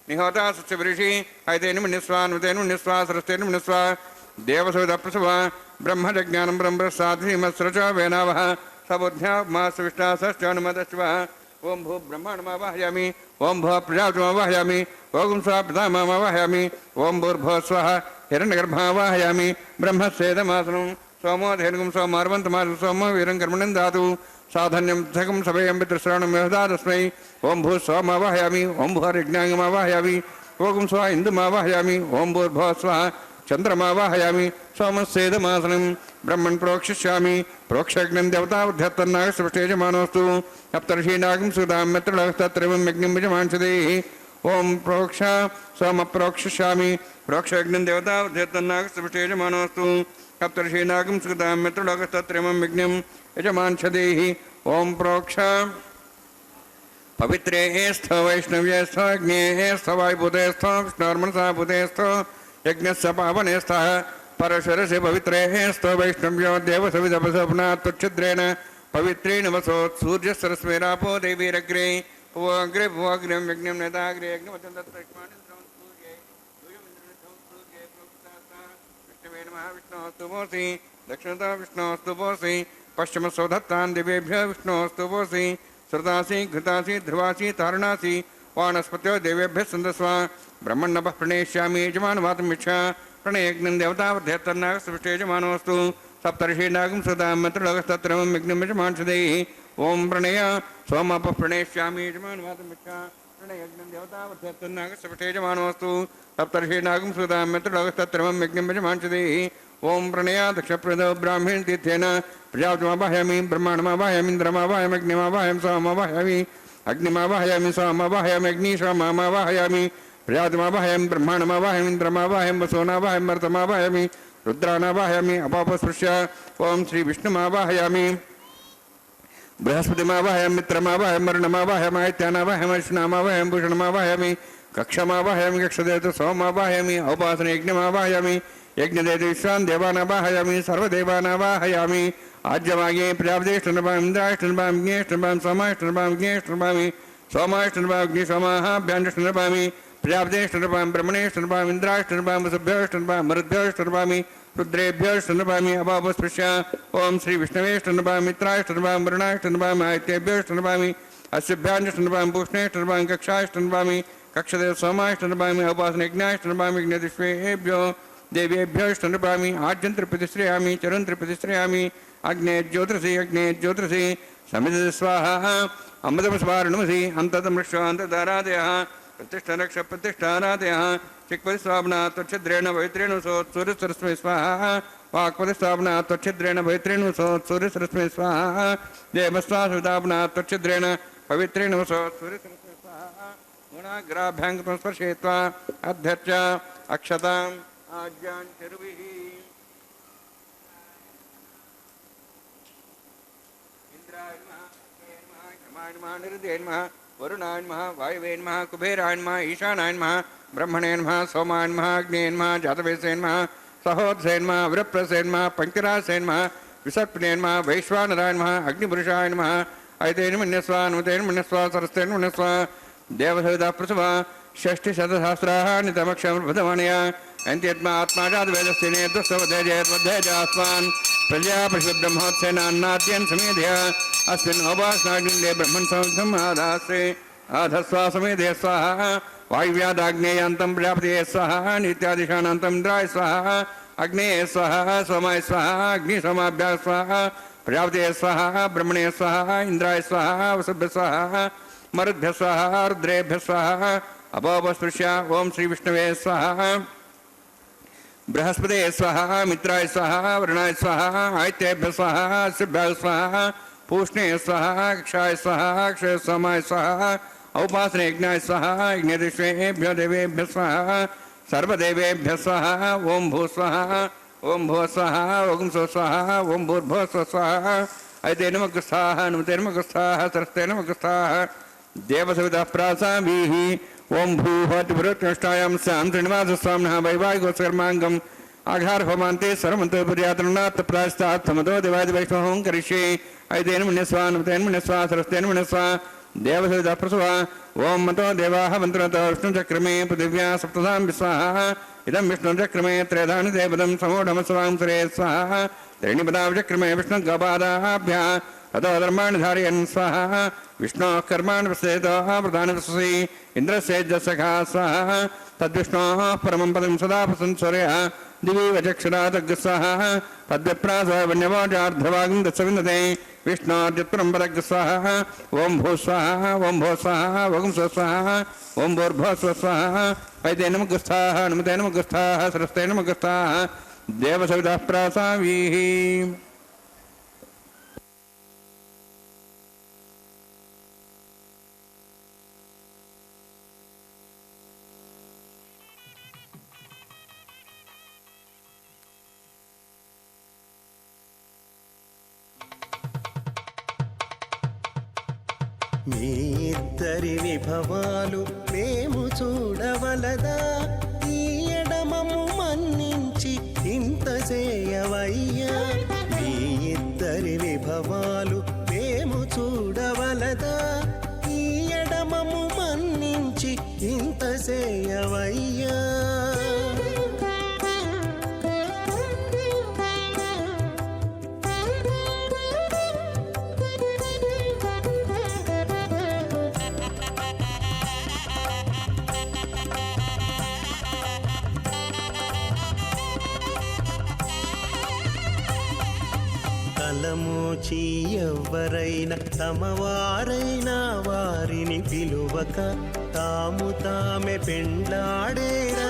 నిహోతా సత్యవృషి ఐతేనుమినిస్వానుతేనుమినిస్వా సరస్తేనుమినిస్వా దేవసవిదప్రసవ బ్రహ్మజ్ఞానం బ్రహ్మసాధీమస్రచ వేనావః సబుద్ధ్యా మాసవిష్టాసశ్చానుమదశ్వ ఓం భూ బ్రహ్మాణమావాహయామి ఓం భూ ప్రజాపతిమావాహయామి ఓం స్వ పితామహమావాహయామి ఓం భూర్భువః స్వః హిరణ్యగర్భమావాహయామి బ్రహ్మస్యేదమాసనం సోమోధేనుగం సోమార్వంతమాసం సోమో వీరం కర్మణం దాతు సాధన్యం సకం సభయం పితృశ్రవణం వ్యవదాతస్మై ఓం భూ స్వమావాహయామి ఓం భూర్యజ్ఞాంగమావాహయామి ఓం స్వ ఇందుమావాహయామి ఓం భూర్భువః స్వః చంద్రమావాహయామి సోమస్యేదమాసనం బ్రహ్మణ్ ప్రోక్షిష్యామి ప్రోక్షగ్నం దేవతావధ్యత్తన్నాగ సృష్టేజమానోస్తు సప్తర్షీనాగం సుదాం మిత్రులస్తత్రేవం యజ్ఞం యజమాంసదే ఓం ప్రోక్ష సోమ ప్రోక్షిష్యామి ప్రోక్షగ్నం దేవతావధ్యత్తన్నాగ సృష్టేజమానోస్తు సప్తర్షీనాగం సుదాం మిత్రులస్తత్రేవం యజ్ఞం యజమాంసదే ఓం ప్రోక్ష పవిత్రే స్థ వైష్ణవ్యే స్థ అగ్నే స్థ వాయుభూతే స్థ విష్ణోర్మనసా భూతే స్థ యజ్ఞస్య పావనే స్థః పరశరసి పవిత్రే స్థ వైష్ణవ్యో దేవసవిదపసపునా త్వచ్ఛిద్రేణ పవిత్రేణ వసోత్ సూర్యసరస్మేరాపో దేవీరగ్రే భువగ్రే భువగ్రం యజ్ఞం నేతాగ్రే యజ్ఞమచంద్రత్రక్ష్మానింద్రం సూర్యే యూయమింద్రనిధం సూర్యే ప్రోక్తాస్తా విష్ణవే నమః విష్ణోస్తు పోసి దక్షిణతా విష్ణోస్తు పోసి పశ్చిమసోధత్తాన్ దివేభ్యో విష్ణోస్తు పోసి श्रुतासी घृतासी ध्रुवासी तारणासी वानस्पत्यो देवेभ्यः सन्दस्व ब्रह्मण्णपः प्रणेष्यामि यजमानवातमिच्छा प्रणयज्ञं देवतावध्यत्तन्नागसृष्टेजमानोऽस्तु सप्तर्षीनागं सदां मन्त्रलोकस्तत्रमं यज्ञं यजमानसदैः ओं प्रणय सोमापः प्रणेष्यामि यजमानवातमिच्छा प्रणयज्ञं देवतावध्यत्तन्नागसृष्टेजमानोऽस्तु सप्तर्षीनागं सदां मन्त्रलोकस्तत्रमं यज्ञं यजमानसदैः ओं प्रणया दक्षप्रदो ब्राह्मण तीर्थेन प्रजापतिमावाहयामि ब्रह्माण्डमावाहयामि इन्द्रमावाहयामि अग्निमावाहयामि सोममावाहयामि अग्निमावाहयामि सोममावाहयामि अग्निशोममावाहयामि प्रजापतिमावाहयामि ब्रह्माण्डमावाहयामि इन्द्रमावाहयामि वसोनावाहयामि मरुतमावाहयामि रुद्रानावाहयामि अपापस्पृश्य ओं श्री विष्णुमावाहयामि बृहस्पतिमावाहयामि मित्रमावाहयामि मरुणमावाहयामि आदित्यानावाहयामि अश्विनामावाहयामि भूषणमावाहयामि कक्षमावाहयामि कक्षदेवत सोममावाहयामि औपासनयज्ञमावाहयामि यज्ञदेव विश्वान् देवानावाहयामि सर्वदेवानावाहयामि आज्यमागे प्रजापतिष्ठनपामि इन्द्राष्टनपामि ज्ञेष्ठनपामि सोमाष्टनपामि ज्ञेष्ठनपामि सोमाष्टनपामि अग्निसोमाभ्याण्डष्टनपामि प्रजापतिष्ठनपामि ब्रह्मणेष्ठनपामि इन्द्राष्टनपामि वसुभ्योष्टनपामि मरुद्भ्योष्टनपामि रुद्रेभ्योष्टनपामि अपापस्पृश्य ओं श्री विष्णवेष्टनपामि मित्राष्टनपामि वरुणाष्टनपामि आदित्येभ्योष्टनपामि अस्यभ्याण्डष्टनपामि पूष्णेष्टनपामि कक्षाष्टनपामि कक्षदेव सोमाष्टनपामि उपासनयज्ञाष्टनपामि यज्ञदिष्वेभ्यो देव्येभ्योष्टनपामि आज्यन्त्रप्रतिश्रयामि चरन्त्रप्रतिश्रयामि अग्ने ज्योतिषि समिध स्वाहा अमृतमस्वारणमसि अन्ततमृष्वान्तदारादयः प्रतिष्ठारक्ष प्रतिष्ठारादयः चिक्पतिस्वापना त्वच्छिद्रेण पवित्रेण सोत्सूर्यसरस्मै स्वाहा वाक्पतिस्वापना त्वच्छिद्रेण पवित्रेण सोत्सूर्यसरस्मै स्वाहा देवस्वासुतापना त्वच्छिद्रेण पवित्रेण सोत्सूर्यसरस्मै स्वाहा गुणाग्राभ्याङ्गं स्पर्शयित्वा अध्यर्च अक्षताम् आज्ञान् चरुभिः इंद्राय नमः यमाय नमः निरुद्धाय नमः वरुणाय नमः वायवे नमः कुबेराय नमः ईशानाय नमः ब्रह्मणे नमः सोमाय नमः अग्ने नमः जातवेदसे नमः सहोदसे नमः वृप्रसे नमः पंकरासे नमः विसर्पणे नमः वैश्वानराय नमः अग्निपुरुषाय नमः ऐतेन मन्यस्वा नुतेन मन्यस्वा सरस्तेन मन्यस्वा देवसविदा प्रसवा षष्टिशतसहस्राः नितमक्षमर्भदमणया अंत्यत्मा आत्मा जातवेदस्य नेतुस्वधेजयद्वधेजास्मान् प्रजा पशुब्रह्मोत्सेनान्नाद्यन् समेध्य अस्मिन् अवासनाग्निन्दे ब्रह्मन् संस्थम् आधास्ते आधस्वा समेधे स्वाहा वायुव्यादाग्नेयान्तं प्रजापतये स्वाहा नित्यादिशानान्तम् इन्द्राय स्वाहा अग्नेये स्वाहा सोमाय स्वाहा अग्निसोमाभ्याः स्वाहा ప్రజాపతే స్వాహ బ్రహ్మణే స్వాహ ఇంద్రాయ స్వాహ వసుభ్య స్వాహ మరుద్భ్య స్వాహ రుద్రేభ్య స్వాహ అపోపస్పృశ్య ఓం శ్రీ విష్ణవే స్వాహ బృహస్పతే స్వాహ మిత్రాయ స్వాహ వరుణాయ స్వాహ ఆదిత్యేభ్య స్వాహ శుభ్యాయ స్వాహ పూష్ణే స్వాహ క్షాయ స్వాహ క్షయ సోమాయ స్వాహ ఔపాసనే యజ్ఞాయ స్వాహ యజ్ఞేభ్యో దేవేభ్య స్వాహ సర్వదేవేభ్య స్వాహ ఓం భూ స్వాహ ఓం భూ స్వాహ ఓం సో స్వాహ ఓం భూర్భో స్వాహ అయితే నమకు స్వాహ నమతే నమకు స్వాహ సరస్తే నమకు స్వాహ దేవసవిత ప్రాసాభీః ఓం భూహోతి భృత్యుష్టాయాం శాం శ్రీనివాస స్వామినః వైవాహికోత్సకర్మాంగం ఆఘార హోమాంతే సర్వమంత్రపుర్యాతనాత్ ప్రాస్తాత్మదో దేవాది వైష్ణవం కరిష్యే ఐతేన మున్యస్వా నమతేన మున్యస్వా సరస్తేన మున్యస్వా దేవసవిత ప్రసవ ఓం మతో దేవాః మంత్రతో విష్ణుచక్రమే పృథివ్యా సప్తధాం విస్వాహ ఇదం విష్ణుచక్రమే త్రేధాని దేవదం సమూఢమస్వాం సురే స్వాహ త్రీణిపదావిచక్రమే విష్ణుగోపాదాభ్యా అతో ధర్మాణి ధారయన్ స్వాహ విష్ణో కర్మాణి ప్రసేతో ప్రధాన ప్రససి ఇంద్రసేజసఖా స్వాహ తద్విష్ణో పరమం పదం సదా ప్రసంసూర్య దివి వచక్షురాతగ్ స్వాహ తద్విప్రాస వన్యవాచార్ధవాగం దశవిందతే విష్ణోర్యత్పరం పదగ్ స్వాహ ఓం భూ స్వాహ ఓం భూ స్వాహ ఓం స్వ స్వాహ ఓం భూర్భో స్వ స్వాహ వైతే నమః స్వాహ నమతే నమః స్వాహ సరస్తే నమః స్వాహ దేవసవితః ప్రాసావీః.
మీ ఇద్దరి విభవాలు మేము చూడవలదా, ఈ ఎడమము మన్నించి ఇంత చేయవయ్యా. మీ ఇద్దరి విభవాలు మేము చూడవలదా, ఈ ఎడమము మన్నించి ఇంత చేయవయ్యా. తలమూచి ఎవ్వరైనా తమవారైనా వారిని పిలువక తాము తామే పెండ్లాడేరా.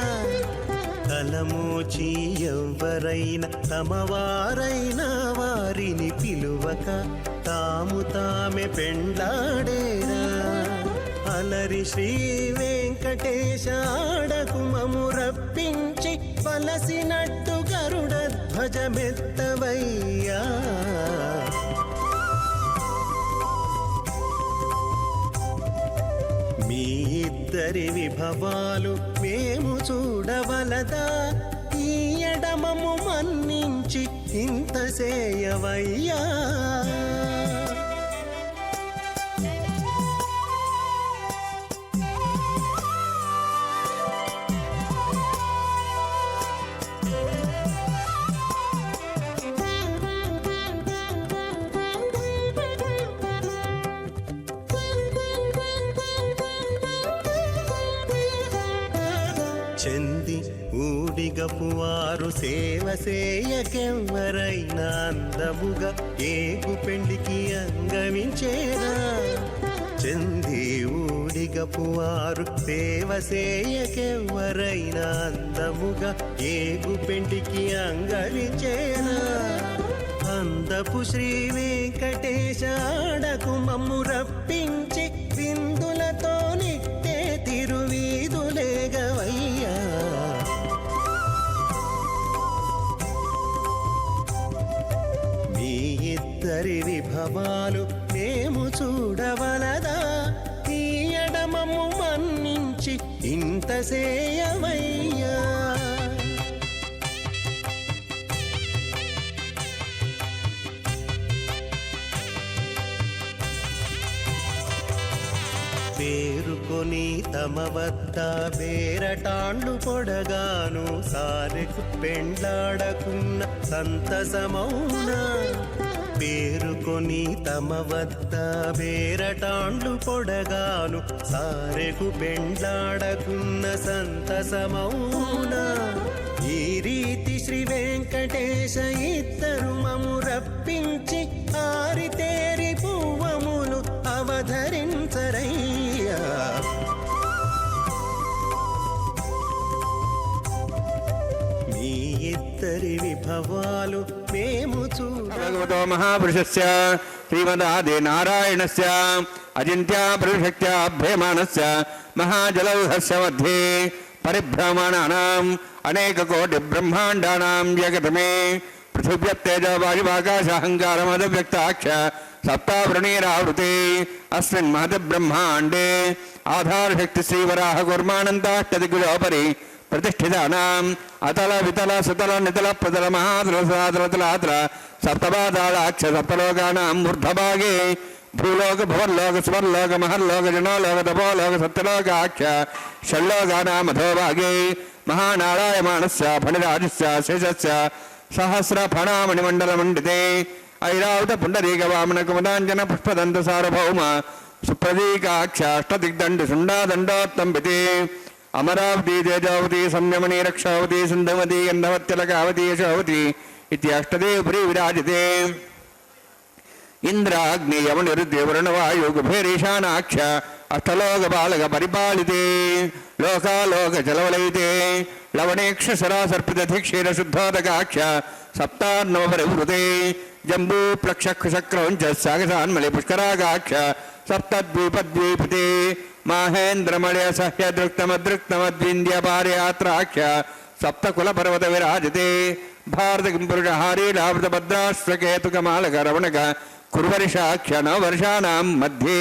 తలమూచి ఎవ్వరైనా తమవారైనా వారిని పిలువక తాము తామే పెండ్లాడేరా. అలరి శ్రీ వెంకటేశ ఆడకు మము రప్పించి పలసినట్టు గరుడ ధ్వజమెత్తవయ్యా. మీ ఇద్దరి విభవాలు మేము చూడవలదా, ఈ ఎడమము మన్నించి ఇంత చేయవయ్యా. చెంది ఊడిగపువారు సేవ సేయకెవ్వరైనా అందముగా ఏగు పెండికి అంగమించేరా. చెంది ఊడిగపువారు సేవ సేయకెవ్వరైనా అందముగా ఏగు పెండికి అంగమించేరా. అందపు శ్రీ వెంకటేశ ఆడకు మమ్ము రప్పించి విందులతో నిట్టే తిరువీధులేగవయ్యా. మీ ఇద్దరి విభవాలు మేము చూడవలదా, ఈ ఎడమము మన్నించి ఇంత సేయవయ్యా. పేరుకొని తమ వద్ద వేరటాండ్లు పొడగాను సారెకు పెండ్లాడకున్న సంతసమౌనా. పేరుకొని తమ వద్ద వేరటాండ్లు పొడగాను సారెకు పెండ్లాడకున్న సంతసమౌనా. ఈ రీతి శ్రీ వెంకటేశ ఇద్దరు మము రప్పించి ఇద్దరి విభవాలు మేము
భగవతో మహాపురుషస్య శ్రీమదాది నారాయణస్య అజింత్యా ప్రశక్త్యాభ్యమానస్య మహాజలౌహస్య మధ్యే పరిభ్రమణానాం అనేకకోటి బ్రహ్మాండానాం జగతమే పృథివ్యత్తేజ వాయువాకాశాహంకారమదవ్యక్తాక్ష సప్తావృణీరావృతే అస్మిన్ మహద్బ్రహ్మాండే ఆధారశక్తి శ్రీవరాహ కూర్మానంతాష్టదిగుజోపరి ప్రతిష్ఠితానాం అతల వితల సుతల నితల ప్రతల మహాతల సతల తలాతల సప్తపాదాళాక్ష సప్తలోకానాం ఊర్ధ్వభాగే భూలోక భువర్లోక స్వర్లోక మహర్లోక జనోలోక తపోలోక సప్తలోకాక్ష షల్లోకానాం అధోభాగే మహానారాయమాణస్య ఫణిరాజస్య శేషస్య సహస్ర ఫణామణిమండలమండితే ఐరావత పుండరీక వామన కుమదాంజన పుష్పదంత సార్వభౌమ సుప్రదీకాక్షాష్టదిగ్దండి శుండాదండోత్తంబితే అమరావతి తేజావతి సంయమని రక్షావతి సింధవతి గంధవత్యలకావతి యశోవతి ఇత్యష్టదేవపురి విరాజితే ఇంద్రాగ్నియమనిరుద్యవరుణవాయుగుభేరీశానాక్ష అష్టలోకపాలక పరిపాలితే లోకాలోక చలవలైతే లవణేక్షసరాసర్పితధిక్షీర శుద్ధోదకాక్ష సప్తాన్నవపరివృతే జంబూ ప్లక్షక్రౌంచ సాగసాన్మలి పుష్కరాగాక్ష సప్తద్వీపద్వీపితే మాహేంద్రమళయ సహ్యదృక్తమదృక్తమద్వింద్యపారయాత్రాక్ష సప్తకులపర్వత విరాజితే భారతకింపురుషహారీలావృతభద్రాశ్వకేతుకమాలక రవణక కుర్వర్షాక్ష నవవర్షాణం మధ్యే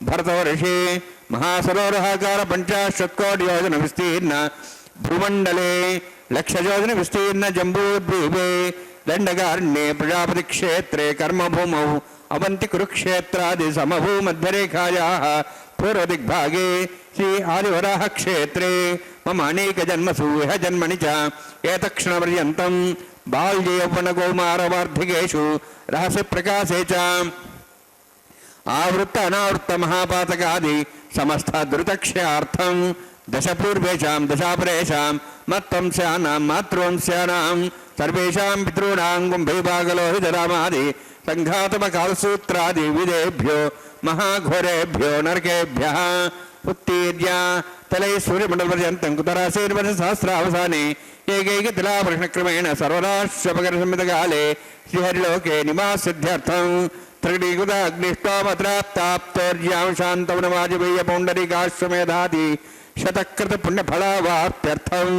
భరతవర్షే మహాసరోరహాకార పంచాశత్కోటియోజన విస్తీర్ణ భూమండలే లక్షయోజన విస్తీర్ణ జంబూద్వీపే దండకారణ్యే ప్రజాపతి క్షేత్రే కర్మభూమౌ అవంతి కురుక్షేత్రాది సమభూమధ్యరేఖాయాः పూర్వదిగ్భాగే శ్రీ ఆదివరాహ క్షేత్రే మమ అనేక జన్మసు ఇహ జన్మని చ ఏతక్షణపర్యంతం బాల్య యౌవన కౌమార వార్ధికేషు రహస్య ప్రకాశే చ ఆవృత్త అనావృత్త మహాపాతకాది సమస్త ధృతక్షయార్థం దశపూర్వేషాం దశాపరేషాం మత్వంశానాం మాతృవంశానాం సర్వేషాం పితॄణాం కుంభీభాగలోహితరామాది సంఘాతమకాలసూత్రాది విదేభ్యో మహాఘోరేభ్యో నరకేభ్యః ఉత్తీర్య తలై సూర్యమండలపర్యంతం కుతరాశీర్వర్ష సహస్రావసానే ఏకైక తిలాపృష్ణక్రమేణ సర్వరాశ్వపకర సంహితకాలే శ్రీహరిలోకే నివాసిద్ధ్యర్థం త్రికటీకృత అగ్నిష్టోమత్రాప్తాప్తోర్యాం శాంతవనవాజపేయ పౌండరీకాశ్వమేధాది శతకృత పుణ్యఫలావాప్త్యర్థం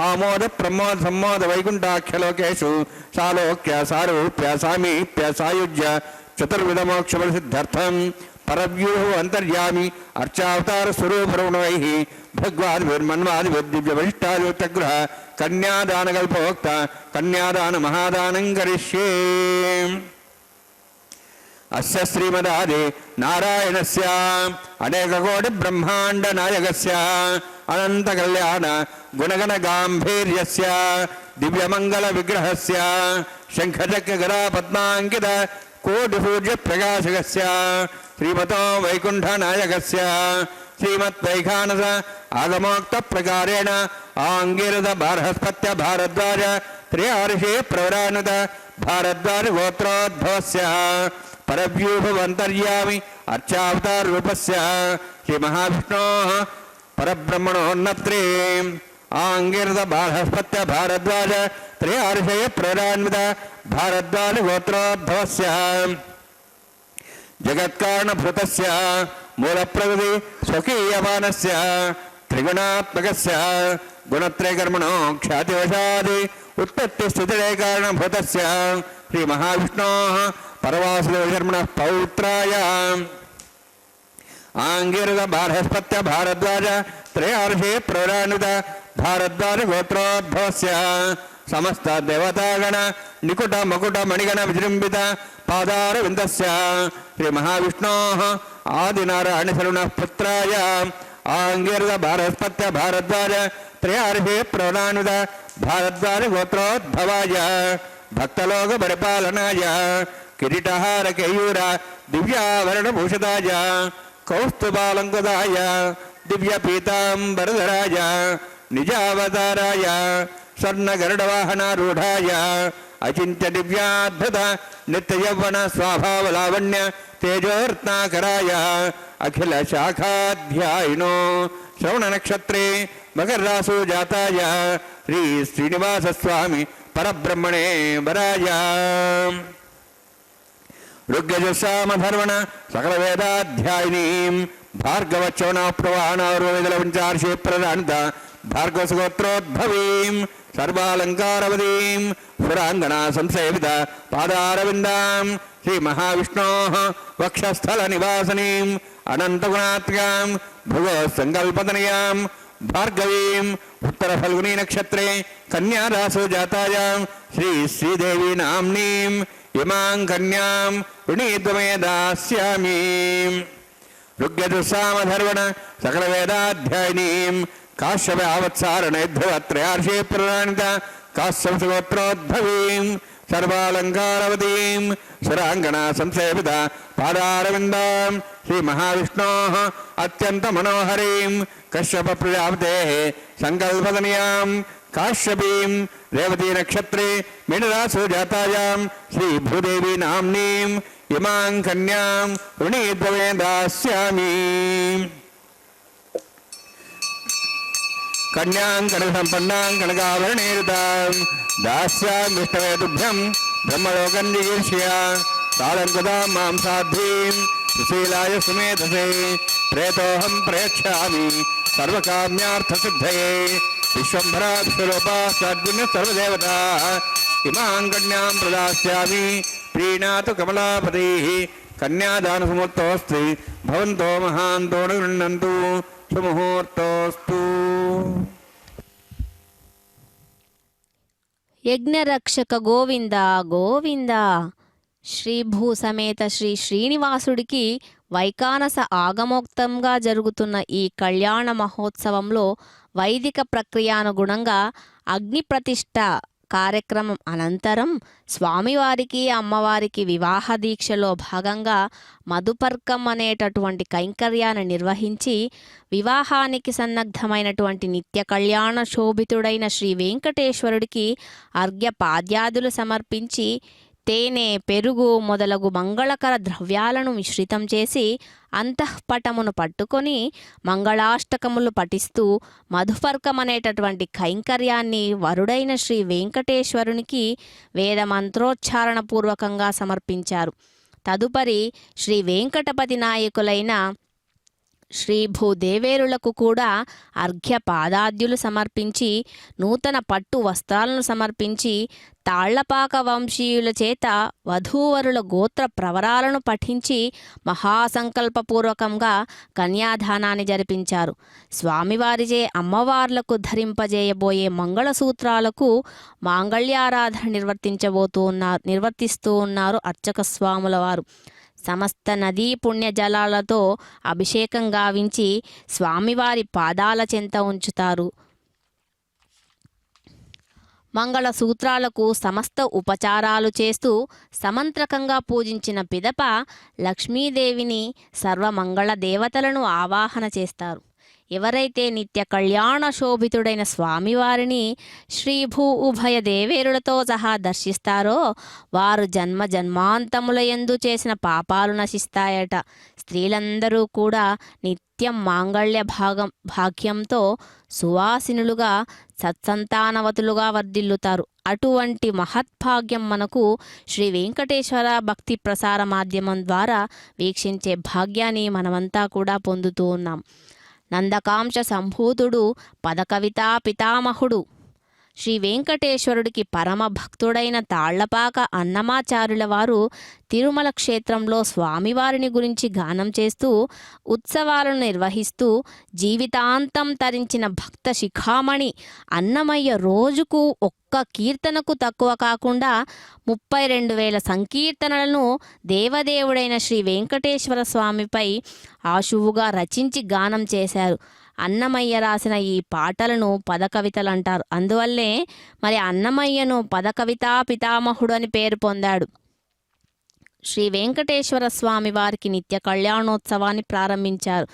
ఆమోద ప్రమోద సమ్మోద వైకుంఠాఖ్యలోకేషు సాలోక్య సారూప్య సామీప్య సాయుజ్య చతుర్విధమోక్షఫలసిద్ధ్యర్థం పరవ్యూహ అంతర్యామి అర్చావతార స్వరూపరుణై భగవాదిర్మన్వాదివ్యవశిష్టాదిత్యగృహ కన్యాదానకల్పోక్త కన్యాదాన మహాదానం కరిష్యే. అస్య శ్రీమదాది నారాయణస్య అనేకకోటి బ్రహ్మాండ నాయకస్య అనంత కళ్యాణ గుణగణ గాంభీర్యస్య దివ్యమంగళ విగ్రహస్య శంఖచక్ర గదా పద్మాంకిత కోటి సూర్య ప్రకాశకస్య శ్రీమతో వైకుంఠ నాయకస్య శ్రీమద్వైఖానస ఆగమోక్త ప్రకారేణ ఆంగిరద బార్హస్పత్య భారద్వాజ త్రియార్షే ప్రవరానుత భారద్వాజ గోత్రోద్భవస్య పరవ్యూహవంతర్యామి అర్చావతార రూపస్య శ్రీ మహావిష్ణోః పరబ్రహ్మణోన్నత్రే ఆంగిరద బార్హస్పత్య భారద్వాజ త్రియార్షయ ప్రవరాన్విత భారద్వాజ గోత్రోద్భవస్య జగత్కారణభృతస్య మూలప్రకృతి స్వకీయమానస్య త్రిగుణాత్మకస్య గుణత్రయకర్మణో ఖ్యాతివశాది ఉత్పత్తి స్థితిలయ కారణభూతస్య శ్రీ మహావిష్ణోః పరవాసుదేవశర్మణః పౌత్రాయ ఆంగిరద బార్హస్పత్య భారద్వాజ త్రయార్షే ప్రవరాన్విత భారద్వాజ గోత్రోద్భవస్య సమస్త దేవతాగణ నికుట మకుట మణిగణ విజృంభిత పాదార విందస్య శ్రీ మహావిష్ణోః ఆదినారాయణశర్మణః పుత్రాయ ఆంగిరద బార్హస్పత్య భారద్వాజ త్రయార్షే ప్రవరాన్విత భారద్వాజ గోత్రోద్భవాయ భక్తలోక పరిపాలనాయ కిరీటహార కేయూర దివ్యాభరణభూషితాయ కౌస్తుభాలంకృతాయ దివ్య పీతాంబరధరాయ నిజావతారాయ స్వర్ణగరుడవాహనారూఢాయ అచింత్య దివ్యాద్భుత నిత్యయౌవన స్వభావలావణ్య తేజోర్త్నాకరాయ అఖిల శాఖాధ్యాయినో శ్రవణ నక్షత్రే మకర రాసు జాతాయ శ్రీ శ్రీనివాస స్వామి పరబ్రహ్మణే వరాయ. ఋగ్యజుస్సామధర్వణ సకల వేదాధ్యాయినీం భార్గవచ్చవన ప్రవాణారోవేదల పంచార్షే ప్రధానిత భార్గవసుగోత్రోద్భవీం సర్వాలంకారవదీం సురాంగనా సంసేవిత పాదారవిందాం శ్రీ మహావిష్ణోః వక్షస్థల నివాసనీం అనంతగుణాత్మకాం భృగో సంకల్పతనయాం భార్గవీం ఉత్తర ఫల్గుని నక్షత్రే కన్యారాసో జాతాయాం శ్రీ శ్రీదేవి నామ్నీం ఇమాం కన్యాం వృణీత్వమే దాస్యామి. ఋగ్యజుస్సామధర్వణ సకల వేదాధ్యాయినీం కాశ్యప ఆవత్సారణైర్ధ్రువత్రయార్షే ప్రధానిత కాశ్యపగోత్రోద్భవీం సర్వాలంకారవతీం సురాంగనా సంసేవిత పాదారవిందాం శ్రీ మహావిష్ణోః అత్యంత మనోహరీం కశ్యప ప్రజాపతేః సంకల్పతనయాం కాశ్యపీం రేవతీ నక్షత్రే మీనరాసో జాతాయాం శ్రీ భూదేవి నామ్నీం ఇమాం కన్యాం వృణీత్వమే దాస్యామి. కన్యాం కనక సంపన్నాం కనకాభరణేరుతాం దాస్యామిష్టమే తుభ్యం బ్రహ్మలోకం జిగీర్ష్య కాలంకృతాం మాం సాధ్వీం సుశీలాయ సుమేధసే ప్రేతోహం ప్రయచ్ఛామి సర్వకామ్యార్థసిద్ధయే. విశ్వంభరా విశ్వరూపా సద్గుణ సర్వదేవతా ఇమాం కన్యాం ప్రదాస్యామి ప్రీణాతు కమలాపతైః. కన్యాదానసముహూర్తోऽస్తి భవంతో మహాంతో గృహ్ణन्तు సుముహూర్తోస్తు.
యజ్ఞరక్షక గోవింద గోవింద. శ్రీభూ సమేత శ్రీ శ్రీనివాసుడికి వైకానస ఆగమోక్తంగా జరుగుతున్న ఈ కళ్యాణ మహోత్సవంలో వైదిక ప్రక్రియానుగుణంగా అగ్ని ప్రతిష్ఠ కార్యక్రమం అనంతరం స్వామివారికి అమ్మవారికి వివాహ దీక్షలో భాగంగా మధుపర్కం అనేటటువంటి కైంకర్యాన్ని నిర్వహించి వివాహానికి సన్నద్ధమైనటువంటి నిత్య కళ్యాణ శోభితుడైన శ్రీ వెంకటేశ్వరుడికి అర్ఘ్యపాద్యాదులు సమర్పించి తేనె పెరుగు మొదలగు మంగళకర ద్రవ్యాలను మిశ్రితం చేసి అంతఃపటమును పట్టుకొని మంగళాష్టకములు పఠిస్తూ మధుపర్కం అనేటటువంటి కైంకర్యాన్ని వరుడైన శ్రీ వెంకటేశ్వరునికి వేద మంత్రోచ్చారణ పూర్వకంగా సమర్పించారు. తదుపరి శ్రీ వెంకటపతి నాయకులైన శ్రీ భూదేవేరులకు కూడా అర్ఘ్య పాదాద్యులు సమర్పించి నూతన పట్టు వస్త్రాలను సమర్పించి తాళ్లపాక వంశీయుల చేత వధూవరుల గోత్ర ప్రవరాలను పఠించి మహాసంకల్పపూర్వకంగా కన్యాదానాన్ని జరిపించారు. స్వామివారిచే అమ్మవార్లకు ధరింపజేయబోయే మంగళసూత్రాలకు మాంగళ్యారాధన నిర్వర్తిస్తూ ఉన్నారు అర్చక స్వాముల వారు. సమస్త నదీ పుణ్య జలాలతో అభిషేకం గావించి స్వామివారి పాదాల చెంత ఉంచుతారు. మంగళ సూత్రాలకు సమస్త ఉపచారాలు చేస్తూ సమంత్రకంగా పూజించిన పిదప లక్ష్మీదేవిని సర్వమంగళ దేవతలను ఆవాహన చేస్తారు. ఎవరైతే నిత్య కళ్యాణ శోభితుడైన స్వామివారిని శ్రీభూ ఉభయ దేవేరులతో సహా దర్శిస్తారో వారు జన్మ జన్మాంతములయందు చేసిన పాపాలు నశిస్తాయట. స్త్రీలందరూ కూడా నిత్యం మాంగళ్య భాగ్యంతో సువాసినులుగా సత్సంతానవతులుగా వర్ధిల్లుతారు. అటువంటి మహద్భాగ్యం మనకు శ్రీ వెంకటేశ్వర భక్తి ప్రసార మాధ్యమం ద్వారా వీక్షించే భాగ్యాన్ని మనమంతా కూడా పొందుతూ ఉన్నాం. నందకాంశ సంభూతుడు పదకవితా పితామహుడు శ్రీ వెంకటేశ్వరుడికి పరమ భక్తుడైన తాళ్లపాక అన్నమాచార్యుల వారు తిరుమల క్షేత్రంలో స్వామివారిని గురించి గానం చేస్తూ ఉత్సవాలను నిర్వహిస్తూ జీవితాంతం తరించిన భక్త శిఖామణి అన్నమయ్య రోజుకు ఒక్క కీర్తనకు తక్కువ కాకుండా 32,000 సంకీర్తనలను దేవదేవుడైన శ్రీ వెంకటేశ్వర స్వామిపై ఆశువుగా రచించి గానం చేశారు. అన్నమయ్య రాసిన ఈ పాటలను పదకవితలు అంటారు. అందువల్లే మరి అన్నమయ్యను పదకవితా పితామహుడు అని పేరు పొందాడు. శ్రీ వెంకటేశ్వర స్వామి వారికి నిత్య కళ్యాణోత్సవాన్ని ప్రారంభించారు.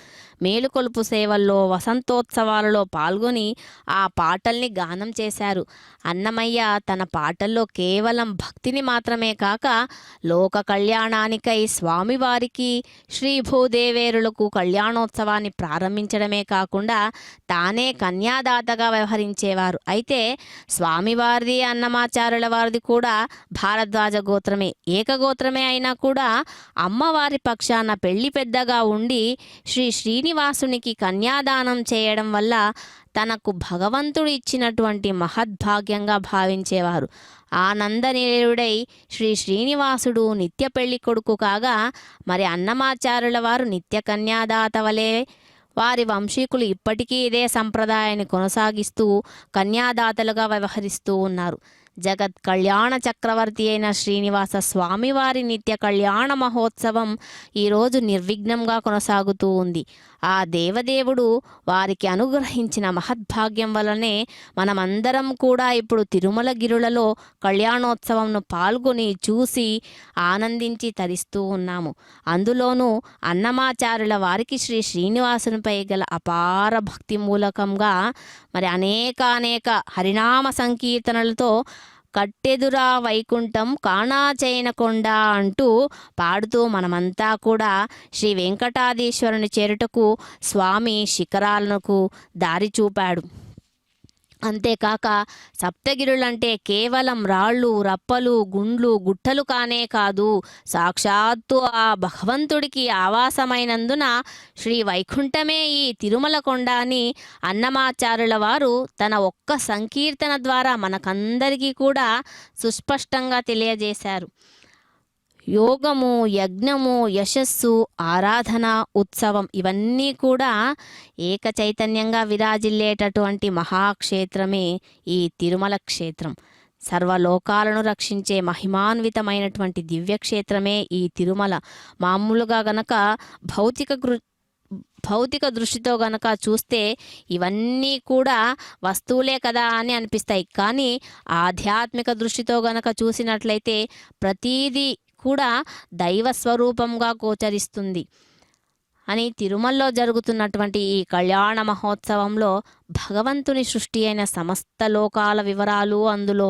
మేలుకొలుపు సేవల్లో, వసంతోత్సవాలలో పాల్గొని ఆ పాటల్ని గానం చేశారు. అన్నమయ్య తన పాటల్లో కేవలం భక్తిని మాత్రమే కాక లోక కళ్యాణానికై స్వామివారికి, శ్రీ భూదేవేరులకు కళ్యాణోత్సవాన్ని ప్రారంభించడమే కాకుండా తానే కన్యాదాతగా వ్యవహరించేవారు. అయితే స్వామివారిది, అన్నమాచార్యుల వారిది కూడా భారద్వాజ గోత్రమే. ఏకగోత్రమే అయినా కూడా అమ్మవారి పక్షాన పెళ్లి పెద్దగా ఉండి శ్రీనివాసునికి కన్యాదానం చేయడం వల్ల తనకు భగవంతుడు ఇచ్చినటువంటి మహద్భాగ్యంగా భావించేవారు. ఆనందనిలయుడై శ్రీనివాసుడు నిత్య పెళ్లి కొడుకు కాగా, మరి అన్నమాచార్యుల వారు నిత్య కన్యాదాత వలె వారి వంశీకులు ఇప్పటికీ ఇదే సంప్రదాయాన్ని కొనసాగిస్తూ కన్యాదాతలుగా వ్యవహరిస్తూ ఉన్నారు. జగత్ కళ్యాణ చక్రవర్తి అయిన శ్రీనివాస స్వామివారి నిత్య కళ్యాణ మహోత్సవం ఈరోజు నిర్విఘ్నంగా కొనసాగుతూ ఉంది. ఆ దేవదేవుడు వారికి అనుగ్రహించిన మహద్భాగ్యం వలనే మనమందరం కూడా ఇప్పుడు తిరుమల గిరులలో కళ్యాణోత్సవంను పాల్గొని చూసి ఆనందించి తరిస్తూ ఉన్నాము. అందులోనూ అన్నమాచార్యుల వారికి శ్రీనివాసునిపై గల అపార భక్తి మూలకంగా మరి అనేక హరినామ సంకీర్తనలతో కట్టెదురా వైకుంఠం కాణాచైనకొండ అంటూ పాడుతూ మనమంతా కూడా శ్రీ వెంకటాధీశ్వరుని చేరుటకు స్వామి శిఖరాలకు దారి చూపాడు. అంతేకాక సప్తగిరులంటే కేవలం రాళ్ళు, రప్పలు, గుండ్లు, గుట్టలు కానే కాదు, సాక్షాత్తు ఆ భగవంతుడికి ఆవాసమైనందున శ్రీ వైకుంఠమే ఈ తిరుమల కొండ అని అన్నమాచార్యుల వారు తన ఒక్క సంకీర్తన ద్వారా మనకందరికీ కూడా సుస్పష్టంగా తెలియజేశారు. యోగము, యజ్ఞము, యశస్సు, ఆరాధన, ఉత్సవం ఇవన్నీ కూడా ఏక చైతన్యంగా విరాజిల్లేటటువంటి మహాక్షేత్రమే ఈ తిరుమల క్షేత్రం. సర్వలోకాలను రక్షించే మహిమాన్వితమైనటువంటి దివ్యక్షేత్రమే ఈ తిరుమల. మామూలుగా గనక భౌతిక దృష్టితో గనక చూస్తే ఇవన్నీ కూడా వస్తువులే కదా అని అనిపిస్తాయి. కానీ ఆధ్యాత్మిక దృష్టితో గనక చూసినట్లయితే ప్రతీదీ కూడా దైవ స్వరూపంగా గోచరిస్తుంది అని తిరుమలలో జరుగుతున్నటువంటి ఈ కళ్యాణ మహోత్సవంలో భగవంతుని సృష్టి అయిన సమస్త లోకాల వివరాలు, అందులో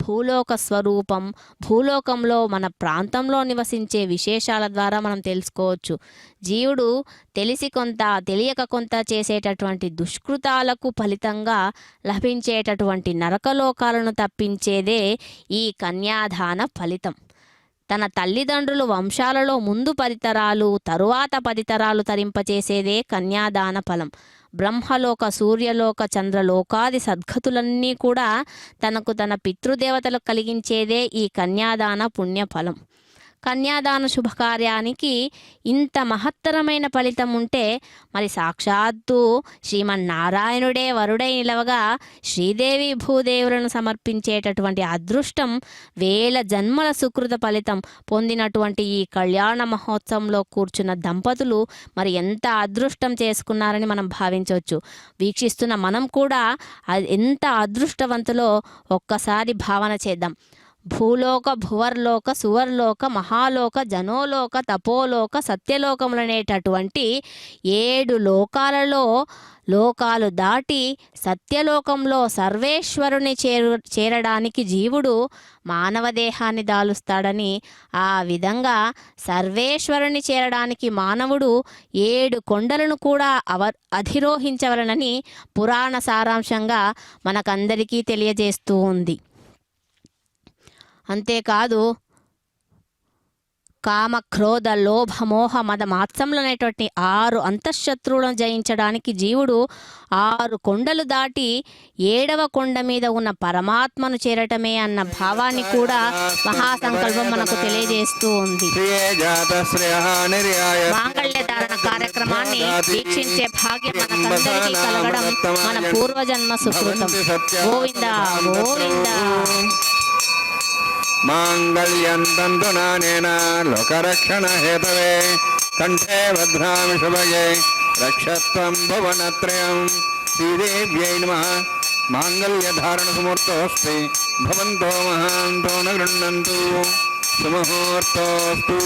భూలోక స్వరూపం, భూలోకంలో మన ప్రాంతంలో నివసించే విశేషాల ద్వారా మనం తెలుసుకోవచ్చు. జీవుడు తెలిసి కొంత తెలియక కొంత చేసేటటువంటి దుష్కృతాలకు ఫలితంగా లభించేటటువంటి నరకలోకాలను తప్పించేదే ఈ కన్యాదాన ఫలితం. తన తల్లిదండ్రులు వంశాలలో ముందు పరితరాలు, తరువాత పరితరాలు తరింపచేసేదే కన్యాదాన ఫలం. బ్రహ్మలోక, సూర్యలోక, చంద్రలోకాది సద్గతులన్నీ కూడా తనకు తన పితృదేవతలకు కలిగించేదే ఈ కన్యాదాన పుణ్యఫలం. కన్యాదాన శుభకార్యానికి ఇంత మహత్తరమైన ఫలితం ఉంటే మరి సాక్షాత్తు శ్రీమన్నారాయణుడే వరుడై నిలవగా శ్రీదేవి భూదేవులను సమర్పించేటటువంటి అదృష్టం, వేల జన్మల సుకృత ఫలితం పొందినటువంటి ఈ కళ్యాణ మహోత్సవంలో కూర్చున్న దంపతులు మరి ఎంత అదృష్టం చేసుకున్నారని మనం భావించవచ్చు. వీక్షిస్తున్న మనం కూడా ఎంత అదృష్టవంతులో ఒక్కసారి భావన చేద్దాం. భూలోక, భువర్లోక, సువర్లోక, మహాలోక, జనోలోక, తపోలోక, సత్యలోకములనేటటువంటి 7 లోకాలు దాటి సత్యలోకంలో సర్వేశ్వరుని చేరడానికి జీవుడు మానవ దేహాన్ని దాలుస్తాడని, ఆ విధంగా సర్వేశ్వరుని చేరడానికి మానవుడు 7 కొండలను కూడా అధిరోహించవలనని పురాణ సారాంశంగా మనకందరికీ తెలియజేస్తూ ఉంది. అంతేకాదు కామ, క్రోధ, లోభ, మోహ, మద, మాత్సములనేటువంటి 6 అంతఃశత్రువులను జయించడానికి జీవుడు 6 కొండలు దాటి 7వ కొండ మీద ఉన్న పరమాత్మను చేరటమే అన్న భావాన్ని కూడా మహాసంకల్పం మనకు తెలియజేస్తూ ఉంది. మాంగళ్య ధారణ కార్యక్రమాన్ని వీక్షించే భాగ్యం మనకందరికీ కలగడం మన పూర్వజన్మ సుకృతం. గోవింద గోవింద.
మాంగళ్యంతంతునానేన లోకరక్షణ హేతవే కంఠే భద్రామి శుభగే రక్షత్వం భువనత్రయం. శ్రీదేవ్యై నమః. మాంగళ్యధారణ సుముహూర్తోऽస్తి భవంతో మహాంతో న గృహ్ణन्तు. సుముహూర్తోऽస్తు.